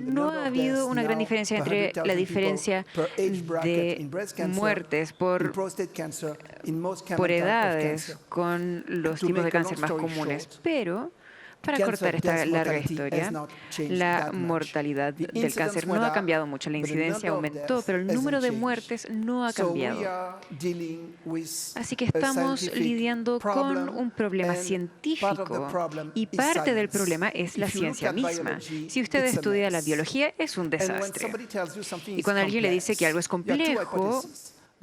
no ha habido una gran diferencia entre la diferencia de muertes por edades con los tipos de cáncer más comunes. Pero, para cortar esta larga historia, la mortalidad del cáncer no ha cambiado mucho. La incidencia aumentó, pero el número de muertes no ha cambiado. Así que estamos lidiando con un problema científico y parte del problema es la ciencia misma. Si usted estudia la biología, es un desastre. Y cuando alguien le dice que algo es complejo,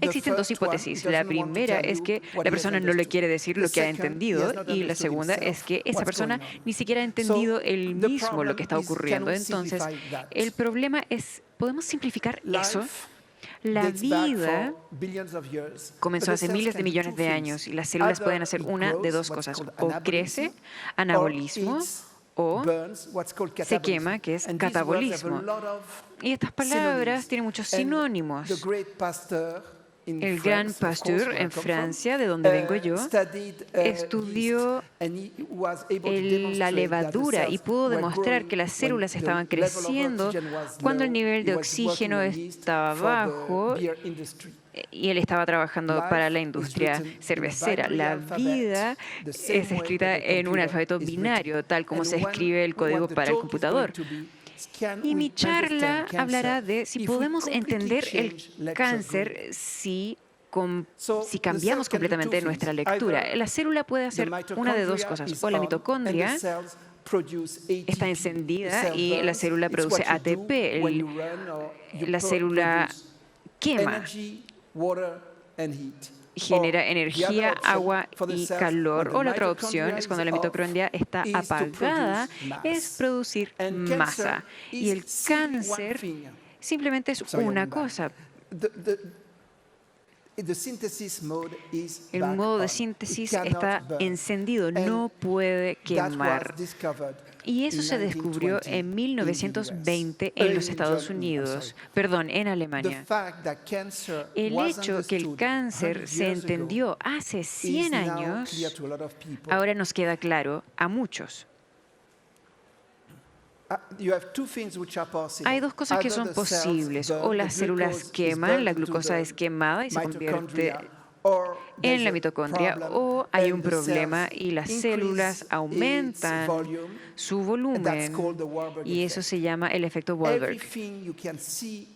existen dos hipótesis. La primera es que la persona no le quiere decir lo que ha entendido y la segunda es que esa persona ni siquiera ha entendido él mismo lo que está ocurriendo. Entonces, el problema es, ¿podemos simplificar eso? La vida comenzó hace miles de millones de años y las células pueden hacer una de dos cosas. O crece, anabolismo, o se quema, que es catabolismo. Y estas palabras tienen muchos sinónimos. El gran Pasteur en Francia, de donde vengo yo, estudió la levadura y pudo demostrar que las células estaban creciendo cuando el nivel de oxígeno estaba bajo y él estaba trabajando para la industria cervecera. La vida es escrita en un alfabeto binario, tal como se escribe el código para el computador. Y mi charla hablará de si podemos entender el cáncer si cambiamos completamente nuestra lectura. La célula puede hacer una de dos cosas. O la mitocondria está encendida y la célula produce ATP. La célula quema, genera energía, agua y calor. O la otra opción es cuando la mitocondria está apagada, es producir masa. Y el cáncer simplemente es una cosa. El modo de síntesis está encendido, no puede quemar. Y eso se descubrió en 1920 en los Estados Unidos, en Alemania. El hecho que el cáncer se entendió hace 100 años, ahora nos queda claro a muchos. Hay dos cosas que son posibles. O las células queman, la glucosa es quemada y se convierte en la mitocondria, o hay un problema y las células aumentan su volumen y eso se llama el efecto Wahlberg.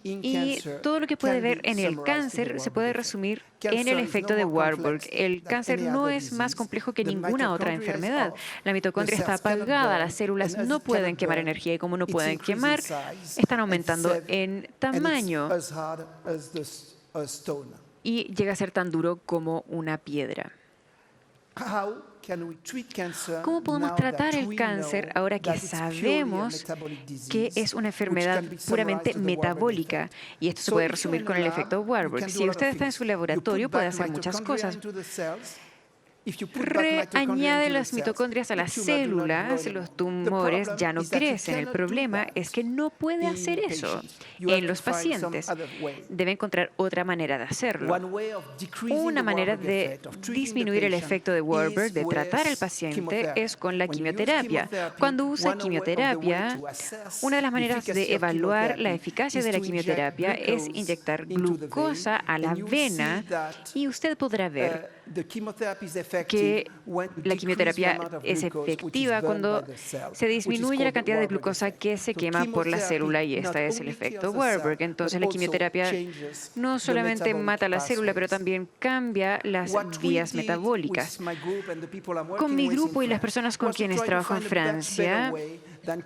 Y todo lo que puede ver en el cáncer se puede resumir en el efecto de Warburg. El cáncer no es más complejo que ninguna otra enfermedad. La mitocondria está apagada, las células no pueden quemar energía y como no pueden quemar, están aumentando en tamaño y llega a ser tan duro como una piedra. ¿Cómo podemos tratar el cáncer ahora que sabemos que es una enfermedad puramente metabólica? Y esto se puede resumir con el efecto Warburg. Si usted está en su laboratorio, puede hacer muchas cosas. Reañade las mitocondrias a las células, los tumores ya no crecen. El problema es que no puede hacer eso en los pacientes. Debe encontrar otra manera de hacerlo. Una manera de disminuir el efecto de Warburg, de tratar al paciente, es con la quimioterapia. Cuando usa quimioterapia, una de las maneras de evaluar la eficacia de la quimioterapia es inyectar glucosa a la vena y usted podrá ver que la quimioterapia es efectiva cuando se disminuye la cantidad de glucosa que se quema por la célula y este es el efecto Warburg. Entonces la quimioterapia no solamente mata la célula, pero también cambia las vías metabólicas. Con mi grupo y las personas con quienes trabajo en Francia,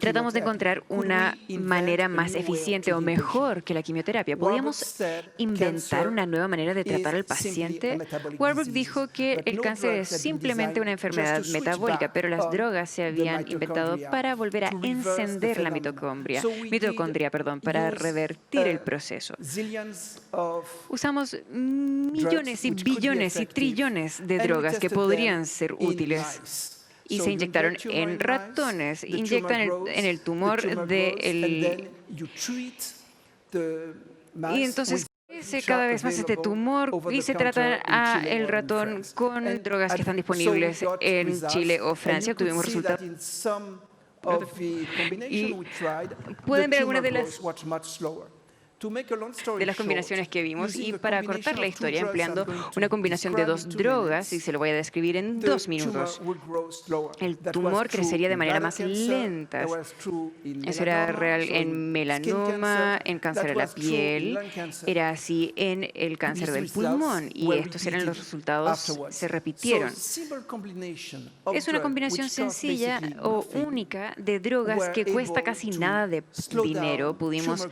tratamos de encontrar una manera más eficiente o mejor que la quimioterapia. ¿Podríamos inventar una nueva manera de tratar al paciente? Warburg dijo que el cáncer es simplemente una enfermedad metabólica, pero las drogas se habían inventado para volver a encender la mitocondria, para revertir el proceso. Usamos millones y billones y trillones de drogas que podrían ser útiles. Y se inyectaron en ratones. Inyectan en el tumor y entonces crece cada vez más este tumor y se trata al ratón con drogas que están disponibles en Chile o Francia. Tuvimos resultados. Y pueden ver algunas de las combinaciones que vimos y para cortar la historia empleando una combinación de dos drogas y se lo voy a describir en 2 minutos. El tumor crecería de manera más lenta. Eso era real en melanoma, en cáncer de la piel, era así en el cáncer del pulmón y estos eran los resultados, se repitieron. Es una combinación sencilla o única de drogas que cuesta casi nada de dinero. Pudimos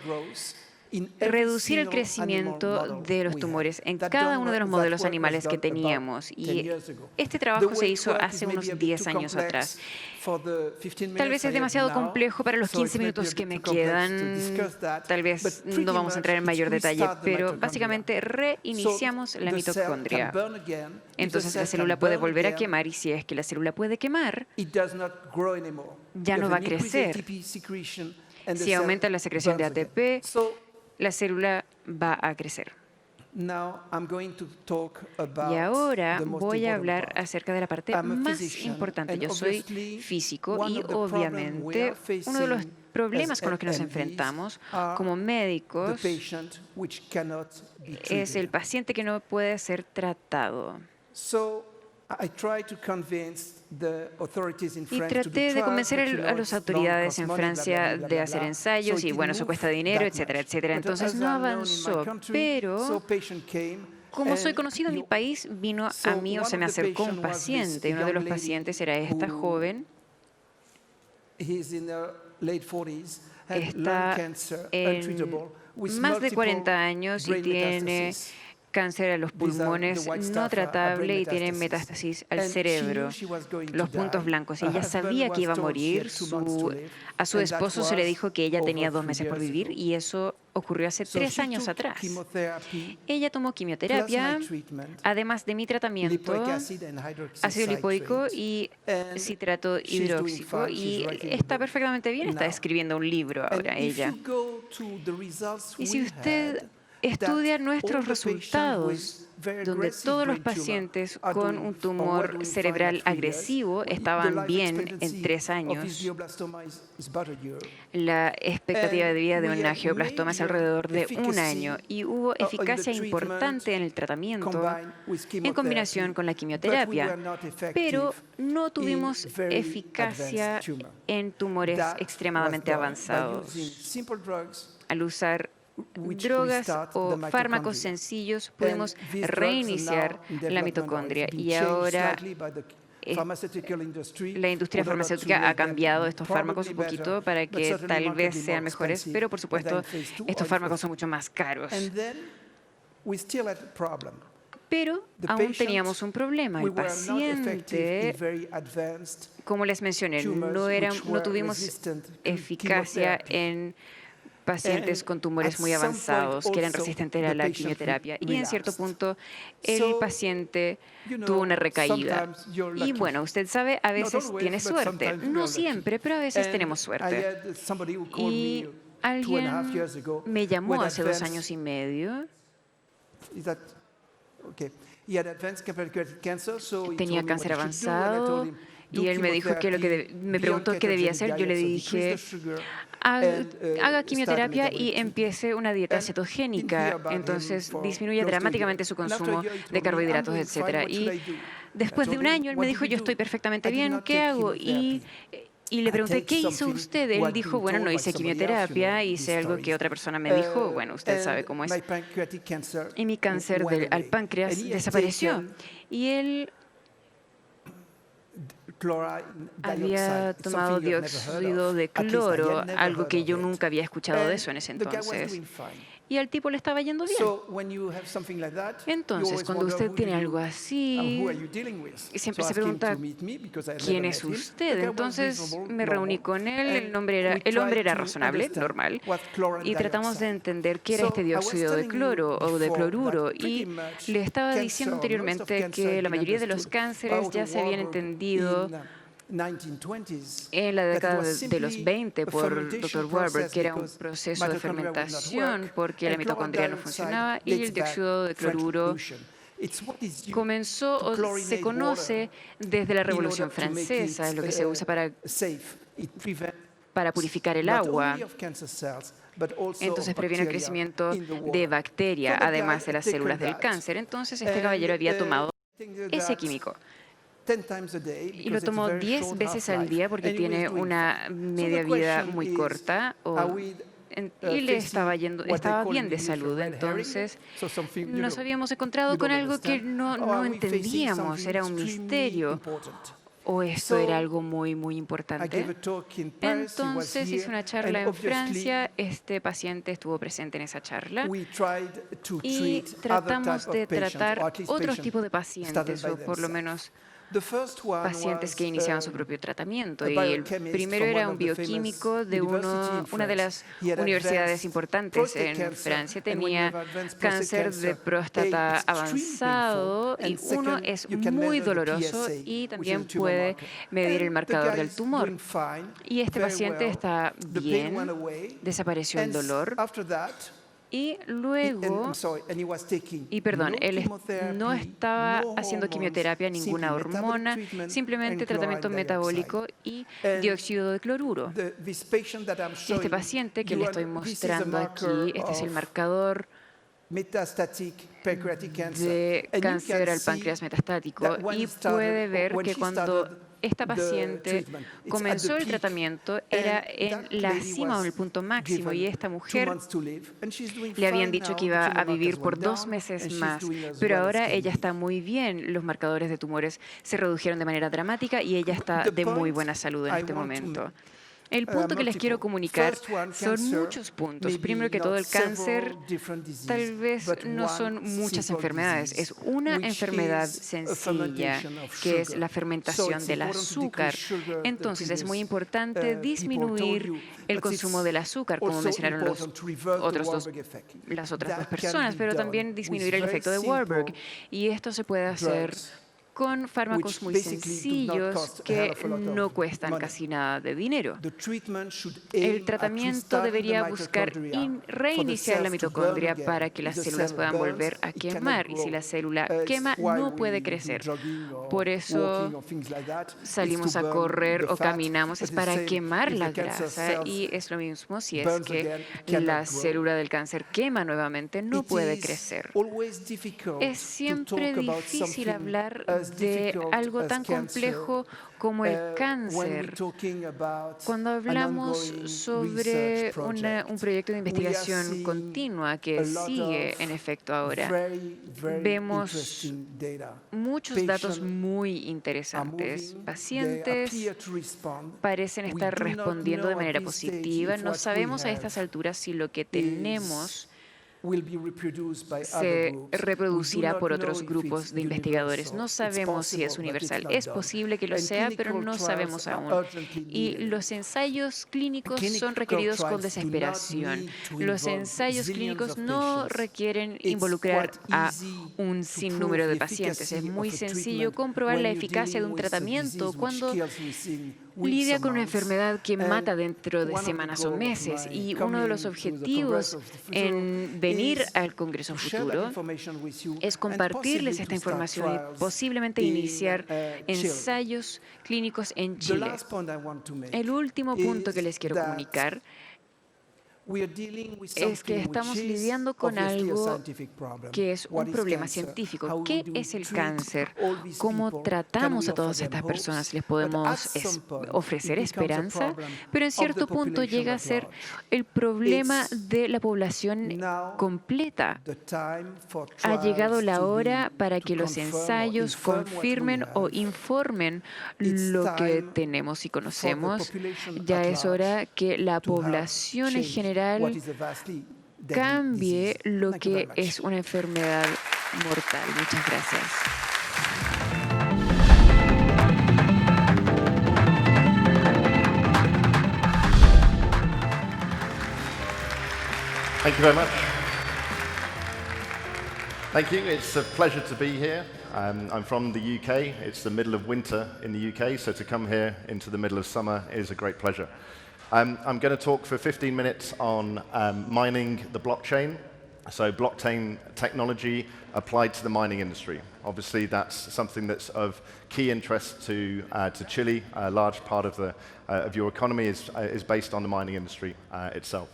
reducir el crecimiento de los tumores en cada uno de los modelos animales que teníamos. Y este trabajo se hizo hace unos 10 años atrás. Tal vez es demasiado complejo para los 15 minutos que me quedan. Tal vez no vamos a entrar en mayor detalle, pero básicamente reiniciamos la mitocondria. Entonces la célula puede volver a quemar y si es que la célula puede quemar, ya no va a crecer. Si aumenta la secreción de ATP, la célula va a crecer. Y ahora voy a hablar acerca de la parte más importante. Yo soy físico y obviamente uno de los problemas con los que nos enfrentamos como médicos es el paciente que no puede ser tratado. Y traté de convencer a las autoridades en Francia de hacer ensayos y bueno, eso cuesta dinero, etcétera, etcétera. Entonces no avanzó, pero como soy conocido en mi país, vino a mí o se me acercó un paciente. Uno de los pacientes era esta joven. Está en más de 40 años y tiene cáncer a los pulmones no tratable y tiene metástasis al cerebro, los puntos blancos. Ella sabía que iba a morir. A su esposo se le dijo que ella tenía 2 meses por vivir y eso ocurrió hace 3 años atrás. Ella tomó quimioterapia, además de mi tratamiento, ácido lipoico y citrato hidróxico, y está perfectamente bien, está escribiendo un libro ahora ella. Y si usted estudia nuestros resultados, donde todos los pacientes con un tumor cerebral agresivo estaban bien en 3 años. La expectativa de vida de una glioblastoma es alrededor de 1 año y hubo eficacia importante en el tratamiento en combinación con la quimioterapia, pero no tuvimos eficacia en tumores extremadamente avanzados. Al usar drogas o fármacos sencillos podemos reiniciar la mitocondria, y ahora la industria farmacéutica ha cambiado estos fármacos un poquito para que tal vez sean mejores, pero por supuesto estos fármacos son mucho más caros. Pero aún teníamos un problema. El paciente, como les mencioné, no tuvimos eficacia en pacientes con tumores muy avanzados que eran resistentes a la quimioterapia, y en cierto punto el paciente tuvo una recaída. Y bueno, usted sabe, a veces tiene suerte, no siempre, pero a veces tenemos suerte. Y alguien me llamó hace 2 años y medio. Tenía cáncer avanzado y él me dijo me preguntó qué debía hacer. Yo le dije, haga quimioterapia y empiece una dieta cetogénica. Entonces disminuye dramáticamente su consumo de carbohidratos, etcétera. Y después de 1 año él me dijo, yo estoy perfectamente bien, ¿qué hago? Y le pregunté, ¿qué hizo usted? Él dijo, bueno, no hice quimioterapia, hice algo que otra persona me dijo, bueno, usted sabe cómo es. Y mi cáncer al páncreas desapareció. Y él había tomado dióxido de cloro, algo que yo nunca había escuchado de eso en ese entonces. Y al tipo le estaba yendo bien. Entonces, cuando usted tiene algo así, siempre se pregunta, ¿quién es usted? Entonces me reuní con él, el hombre era razonable, normal, y tratamos de entender qué era este dióxido de cloro o de cloruro. Y le estaba diciendo anteriormente que la mayoría de los cánceres ya se habían entendido en la década de los 20 por el Dr. Warburg, que era un proceso de fermentación porque la mitocondria no funcionaba, y el dióxido de cloruro comenzó o se conoce desde la Revolución Francesa, es lo que se usa para purificar el agua. Entonces previene el crecimiento de bacterias, además de las células del cáncer. Entonces este caballero había tomado ese químico y lo tomó 10 veces al día porque tiene una media vida muy corta, y le estaba bien de salud. Entonces nos habíamos encontrado con algo que no entendíamos, era un misterio, o esto era algo muy, muy importante. Entonces hice una charla en Francia, este paciente estuvo presente en esa charla, y tratamos de tratar otros tipos de pacientes, o por lo menos pacientes que iniciaban su propio tratamiento. Y el primero era un bioquímico de una de las universidades importantes en Francia. Tenía cáncer de próstata avanzado, y uno es muy doloroso y también puede medir el marcador del tumor. Y este paciente está bien, desapareció el dolor. Y luego, él no estaba haciendo quimioterapia, ninguna hormona, simplemente tratamiento metabólico y dióxido de cloruro. Este paciente que le estoy mostrando aquí, este es el marcador de cáncer al páncreas metastático, y puede ver que cuando esta paciente comenzó el tratamiento era en la cima o en el punto máximo, y esta mujer le habían dicho que iba a vivir por 2 meses más, pero ahora ella está muy bien. Los marcadores de tumores se redujeron de manera dramática y ella está de muy buena salud en este momento. El punto que les quiero comunicar son muchos puntos. Primero que todo, el cáncer tal vez no son muchas enfermedades, es una enfermedad sencilla, que es la fermentación del azúcar. Entonces, es muy importante disminuir el consumo del azúcar, como mencionaron las otras dos personas, pero también disminuir el efecto de Warburg. Y esto se puede hacer con fármacos muy sencillos que no cuestan casi nada de dinero. El tratamiento debería buscar reiniciar la mitocondria para que las células puedan volver a quemar. Y si la célula quema, no puede crecer. Por eso salimos a correr o caminamos, es para quemar la grasa. Y es lo mismo si es que la célula del cáncer quema nuevamente, no puede crecer. Es siempre difícil hablar de algo tan complejo como el cáncer. Cuando hablamos sobre un proyecto de investigación continua que sigue en efecto ahora, vemos muchos datos muy interesantes. Pacientes parecen estar respondiendo de manera positiva. No sabemos a estas alturas si lo que tenemos se reproducirá por otros grupos de investigadores. No sabemos si es universal. Es posible que lo sea, pero no sabemos aún. Y los ensayos clínicos son requeridos con desesperación. Los ensayos clínicos no requieren involucrar a un sinnúmero de pacientes. Es muy sencillo comprobar la eficacia de un tratamiento cuando lidia con una enfermedad que mata dentro de semanas o meses. Y uno de los objetivos en venir al Congreso Futuro es compartirles esta información y posiblemente iniciar ensayos clínicos en Chile. El último punto que les quiero comunicar es que estamos lidiando con algo que es un problema científico. ¿Qué es el cáncer? ¿Cómo tratamos a todas estas personas? ¿Les podemos ofrecer esperanza? Pero en cierto punto llega a ser el problema de la población completa. Ha llegado la hora para que los ensayos confirmen o informen lo que tenemos y conocemos. Ya es hora que la población en general cambie lo que es una enfermedad mortal. Muchas gracias. Thank you very much. Thank you. It's a pleasure to be here. I'm from the UK. It's the middle of winter in the UK, so to come here into the middle of summer is a great pleasure. I'm going to talk for 15 minutes on mining the blockchain, so blockchain technology applied to the mining industry. Obviously, that's something that's of key interest to Chile. A large part of your economy is based on the mining industry itself.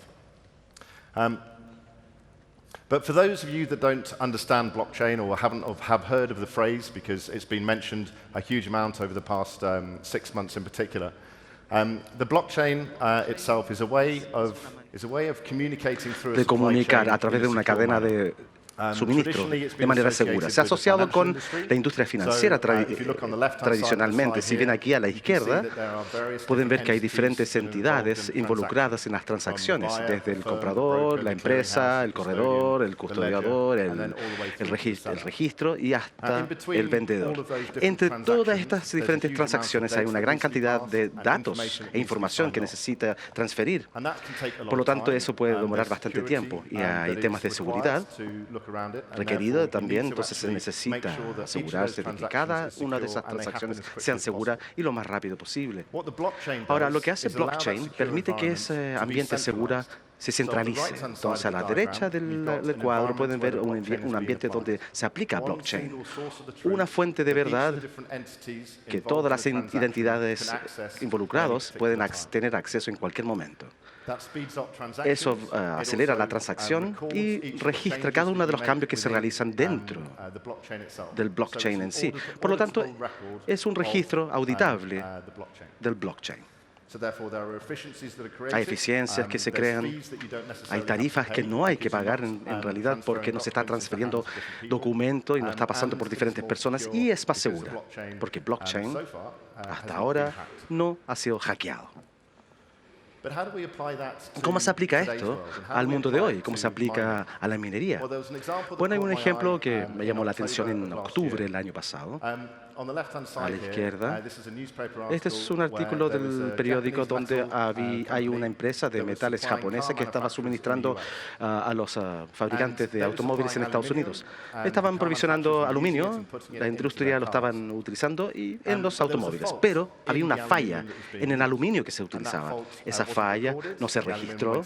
But for those of you that don't understand blockchain or have heard of the phrase, because it's been mentioned a huge amount over the past 6 months in particular, the blockchain itself is a way of communicating through a supply chain a través de una cadena de suministro de manera segura. Se ha asociado con la industria financiera tradicionalmente. Si ven aquí a la izquierda, pueden ver que hay diferentes entidades involucradas en las transacciones, desde el comprador, la empresa, el corredor, el custodiador, el registro y hasta el vendedor. Entre todas estas diferentes transacciones hay una gran cantidad de datos e información que necesita transferir. Por lo tanto, eso puede demorar bastante tiempo y hay temas de seguridad requerido también, entonces se necesita asegurarse de que cada una de esas transacciones sean seguras y lo más rápido posible. Ahora, lo que hace blockchain permite que ese ambiente seguro se centralice. Entonces, a la derecha del cuadro pueden ver un ambiente donde se aplica blockchain. Una fuente de verdad que todas las identidades involucradas pueden tener acceso en cualquier momento. Eso acelera la transacción y registra cada uno de los cambios que se realizan dentro del blockchain en sí. Por lo tanto, es un registro auditable del blockchain. Hay eficiencias que se crean, hay tarifas que no hay que pagar en realidad porque no se está transfiriendo documento y no está pasando por diferentes personas y es más segura porque blockchain hasta ahora no ha sido hackeado. ¿Cómo se aplica esto al mundo de hoy? ¿Cómo se aplica a la minería? Bueno, hay un ejemplo que me llamó la atención en octubre del año pasado. A la izquierda, este es un artículo del periódico donde hay una empresa de metales japonesa que estaba suministrando a los fabricantes de automóviles en Estados Unidos. Estaban provisionando aluminio, la industria lo estaban utilizando y en los automóviles, pero había una falla en el aluminio que se utilizaba. Esa falla no se registró.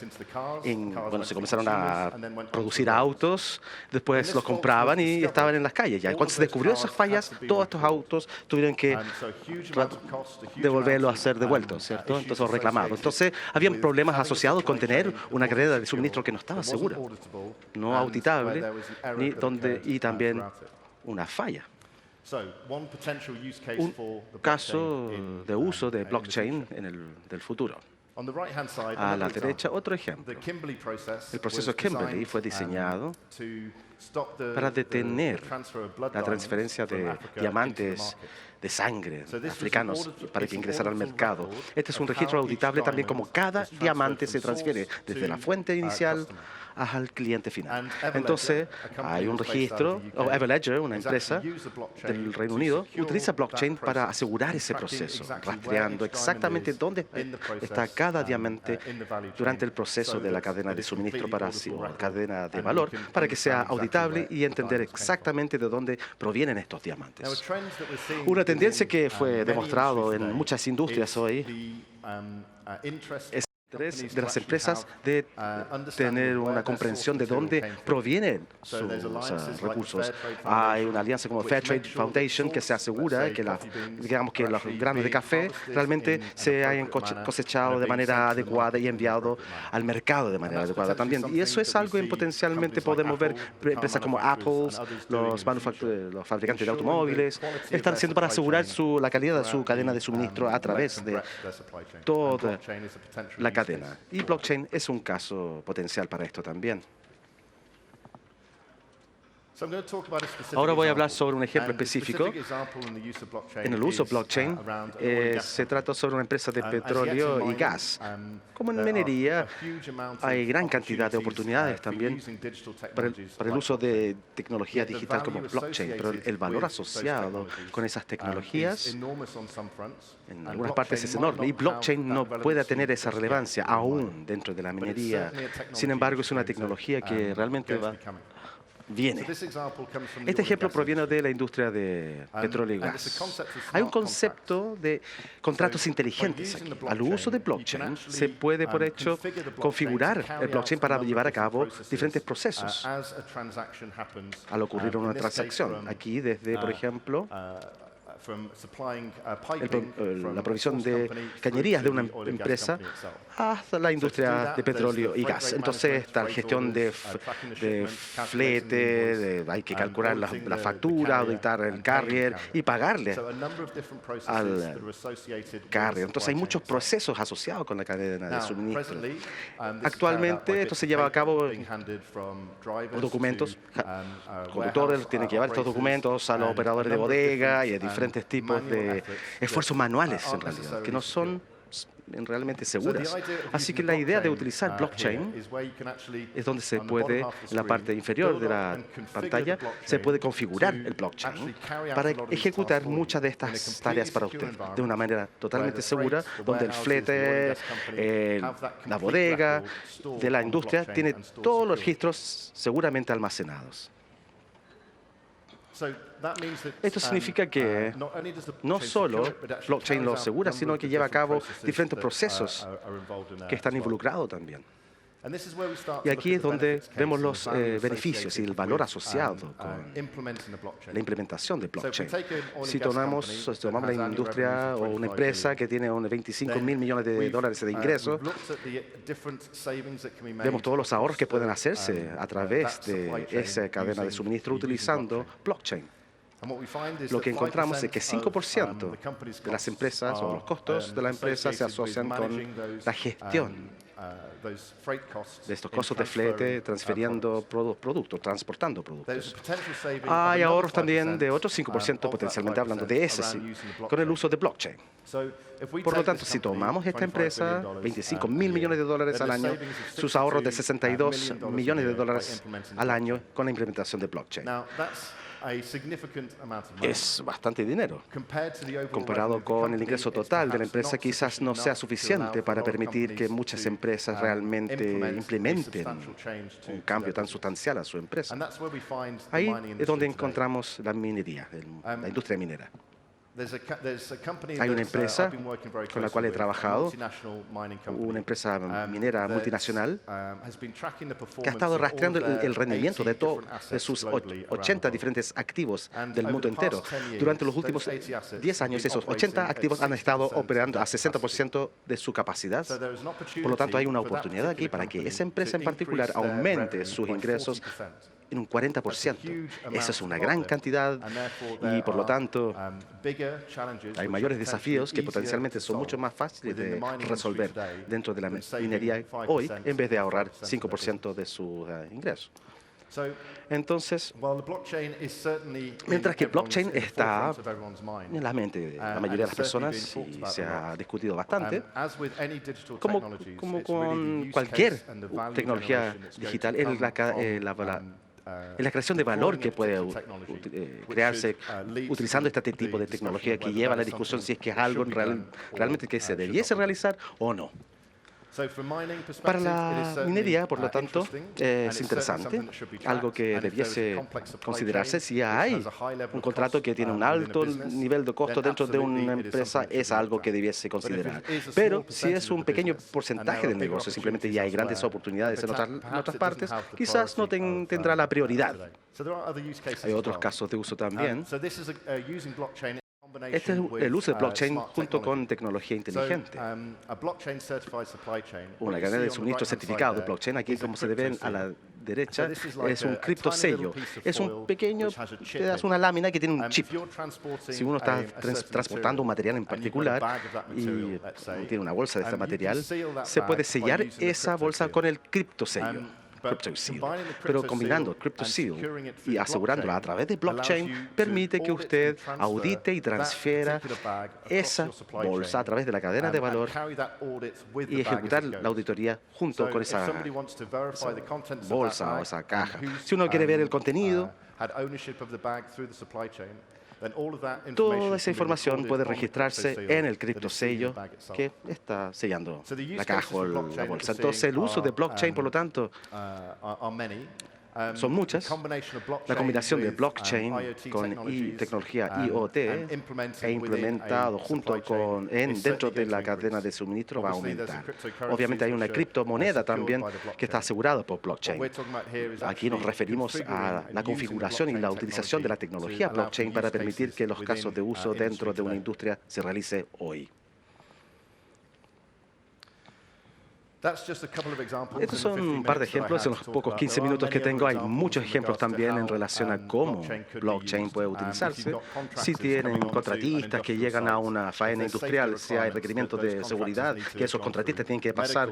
Bueno, se comenzaron a producir autos, después los compraban y estaban en las calles. Ya cuando se descubrió esas fallas, todos estos autos tuvieron que devolverlo a ser devueltos, ¿cierto? Entonces, reclamados. Entonces, habían problemas asociados con tener una cadena de suministro que no estaba segura, no auditable, y también una falla. Un caso de uso de blockchain del futuro. A la derecha, otro ejemplo. El proceso Kimberley fue diseñado para detener la transferencia de diamantes de sangre africanos para que ingresaran al mercado. Este es un registro auditable también como cada diamante se transfiere desde la fuente inicial al cliente final. Entonces, hay un registro, Everledger, una empresa del Reino Unido, utiliza blockchain para asegurar ese proceso, rastreando exactamente dónde está cada diamante durante el proceso de la cadena de suministro cadena de valor, para que sea auditable y entender exactamente de dónde provienen estos diamantes. Una tendencia que fue demostrado en muchas industrias hoy es de las empresas de tener una comprensión de dónde provienen sus recursos. Hay una alianza como Fairtrade Foundation que se asegura que los granos de café realmente se hayan cosechado de manera adecuada y enviado al mercado de manera adecuada también. Y eso es algo que potencialmente podemos ver empresas como Apple, los fabricantes de automóviles, están haciendo para asegurar la calidad de su cadena de suministro a través de toda la cadena. Y blockchain es un caso potencial para esto también. Ahora voy a hablar sobre un ejemplo específico. En el uso de blockchain se trata sobre una empresa de petróleo y gas. Como en minería, hay gran cantidad de oportunidades también para el uso de tecnología digital como blockchain, pero el valor asociado con esas tecnologías en algunas partes es enorme y blockchain no puede tener esa relevancia aún dentro de la minería. Sin embargo, es una tecnología que realmente viene. Este ejemplo proviene de la industria de petróleo y gas. Hay un concepto de contratos inteligentes aquí. Al uso de blockchain se puede, por hecho, configurar el blockchain para llevar a cabo diferentes procesos al ocurrir una transacción. Aquí, desde, por ejemplo, la provisión de cañerías de una empresa hasta la industria de petróleo y gas. Entonces está la gestión de flete, hay que calcular la factura, auditar el carrier y pagarle al carrier. Entonces hay muchos procesos asociados con la cadena de suministro. Actualmente esto se lleva a cabo con documentos. Conductores tienen que llevar estos documentos a los operadores de bodega y a diferentes tipos de esfuerzos manuales, en realidad, que no son realmente seguras. Así que la idea de utilizar blockchain es donde se puede, en la parte inferior de la pantalla, se puede configurar el blockchain para ejecutar muchas de estas tareas para usted de una manera totalmente segura, donde el flete, la bodega de la industria tiene todos los registros seguramente almacenados. Esto significa que no solo blockchain lo asegura, sino que lleva a cabo diferentes procesos que están involucrados también. Y aquí es donde vemos los beneficios y el valor asociado con la implementación de blockchain. Si tomamos la industria o una empresa que tiene unos 25 mil millones de dólares de ingresos, vemos todos los ahorros que pueden hacerse a través de esa cadena de suministro utilizando blockchain. Lo que encontramos es que 5% de las empresas o los costos de la empresa se asocian con la gestión de estos costos de flete transfiriendo productos, transportando productos. Hay ahorros también de otros 5% potencialmente hablando de ese, sí, con el uso de blockchain. Por lo tanto, si tomamos esta empresa, $25 mil millones de dólares al año, sus ahorros de $62 millones de dólares al año con la implementación de blockchain. Es bastante dinero. Comparado con el ingreso total de la empresa, quizás no sea suficiente para permitir que muchas empresas realmente implementen un cambio tan sustancial a su empresa. Ahí es donde encontramos la minería, la industria minera. Hay una empresa con la cual he trabajado, una empresa minera multinacional, que ha estado rastreando el rendimiento de sus 80 diferentes activos del mundo entero. Durante los últimos 10 años, esos 80 activos han estado operando a 60% de su capacidad. Por lo tanto, hay una oportunidad aquí para que esa empresa en particular aumente sus ingresos en un 40%. Esa es una gran cantidad y, por lo tanto, hay mayores desafíos que potencialmente son mucho más fáciles de resolver dentro de la minería hoy en vez de ahorrar 5% de sus ingresos. Entonces, mientras que blockchain está en la mente de la mayoría de las personas y se ha discutido bastante, como con cualquier tecnología digital, en la creación de valor que puede crearse utilizando este tipo de tecnología que lleva a la discusión si es que es algo realmente que se debiese realizar o no. Para la minería, por lo tanto, es interesante, algo que debiese considerarse. Si hay un contrato que tiene un alto nivel de costo dentro de una empresa, es algo que debiese considerar. Pero si es un pequeño porcentaje del negocio, simplemente ya hay grandes oportunidades en otras partes, quizás no tendrá la prioridad. Hay otros casos de uso también. Este es el uso de blockchain junto con tecnología inteligente. Una cadena de suministro certificado de blockchain, aquí como se ve a la derecha, es un criptosello. Es un pequeño pedazo, una lámina que tiene un chip. Si uno está transportando un material en particular y tiene una bolsa de este material, se puede sellar esa bolsa con el criptosello. CryptoSeal. Pero combinando CryptoSeal y asegurándola a través de blockchain permite que usted audite y transfiera esa bolsa a través de la cadena de valor y ejecutar la auditoría junto con esa bolsa o esa caja. Si uno quiere ver el contenido, toda esa información puede registrarse en el criptosello que está sellando la caja o la bolsa. Entonces, el uso de blockchain, por lo tanto, son muchas. La combinación de blockchain con tecnología IoT e implementado junto con dentro de la cadena de suministro va a aumentar. Obviamente hay una criptomoneda también que está asegurada por blockchain. Aquí nos referimos a la configuración y la utilización de la tecnología blockchain para permitir que los casos de uso dentro de una industria se realice hoy. Estos son un par de ejemplos en los pocos 15 minutos que tengo. Hay muchos ejemplos también en relación a cómo blockchain puede utilizarse. Si tienen contratistas que llegan a una faena industrial, si hay requerimientos de seguridad que esos contratistas tienen que pasar.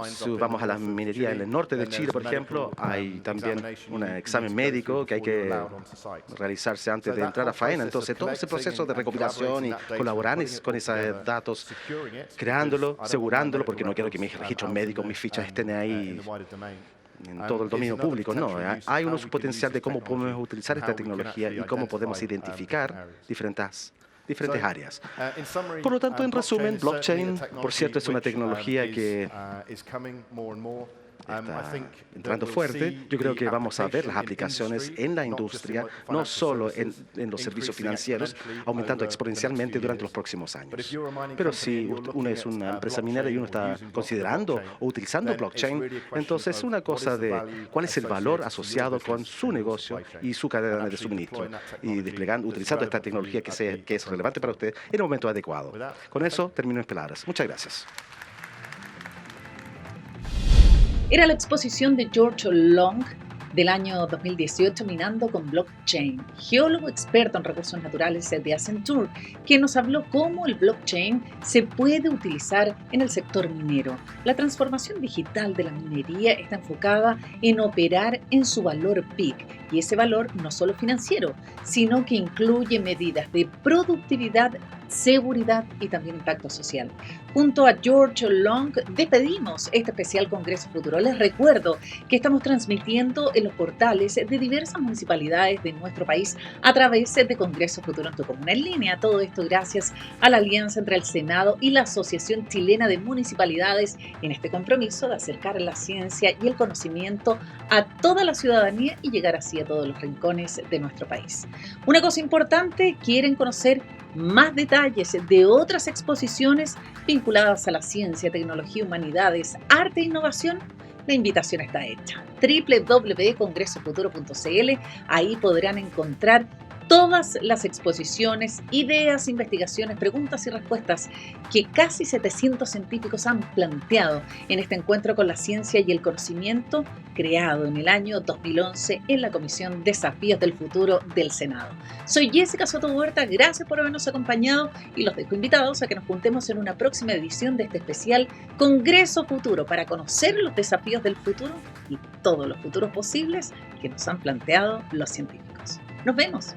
Si vamos a la minería en el norte de Chile, por ejemplo, hay también un examen médico que hay que realizarse antes de entrar a faena. Entonces, todo ese proceso de recopilación y colaborar con esos datos, creándolo, asegurándolo, porque no quiero que mis registros médicos, mis fichas estén ahí en todo el dominio público. No, hay un potencial de cómo podemos utilizar esta tecnología y cómo podemos identificar diferentes áreas. Por lo tanto, en resumen, blockchain, por cierto, es una tecnología que está entrando fuerte. Yo creo que vamos a ver las aplicaciones en la industria, no solo en los servicios financieros, aumentando exponencialmente durante los próximos años. Pero si uno es una empresa minera y uno está considerando o utilizando blockchain, entonces es una cosa de cuál es el valor asociado con su negocio y su cadena de suministro y utilizando esta tecnología que es relevante para usted en el momento adecuado. Con eso termino mis palabras. Muchas gracias. Era la exposición de George Long del año 2018 minando con blockchain, geólogo experto en recursos naturales de Accenture, quien nos habló cómo el blockchain se puede utilizar en el sector minero. La transformación digital de la minería está enfocada en operar en su valor peak, y ese valor no solo financiero, sino que incluye medidas de productividad, seguridad y también impacto social. Junto a George Long despedimos este especial Congreso Futuro. Les recuerdo que estamos transmitiendo en los portales de diversas municipalidades de nuestro país a través de Congreso Futuro en tu comuna en línea. Todo esto gracias a la alianza entre el Senado y la Asociación Chilena de Municipalidades en este compromiso de acercar la ciencia y el conocimiento a toda la ciudadanía y llegar así a todos los rincones de nuestro país. Una cosa importante, ¿quieren conocer más detalles de otras exposiciones vinculadas a la ciencia, tecnología, humanidades, arte e innovación? La invitación está hecha. www.congresofuturo.cl. Ahí podrán encontrar todas las exposiciones, ideas, investigaciones, preguntas y respuestas que casi 700 científicos han planteado en este encuentro con la ciencia y el conocimiento creado en el año 2011 en la Comisión Desafíos del Futuro del Senado. Soy Jessica Soto Huerta, gracias por habernos acompañado y los dejo invitados a que nos juntemos en una próxima edición de este especial Congreso Futuro para conocer los desafíos del futuro y todos los futuros posibles que nos han planteado los científicos. Nos vemos.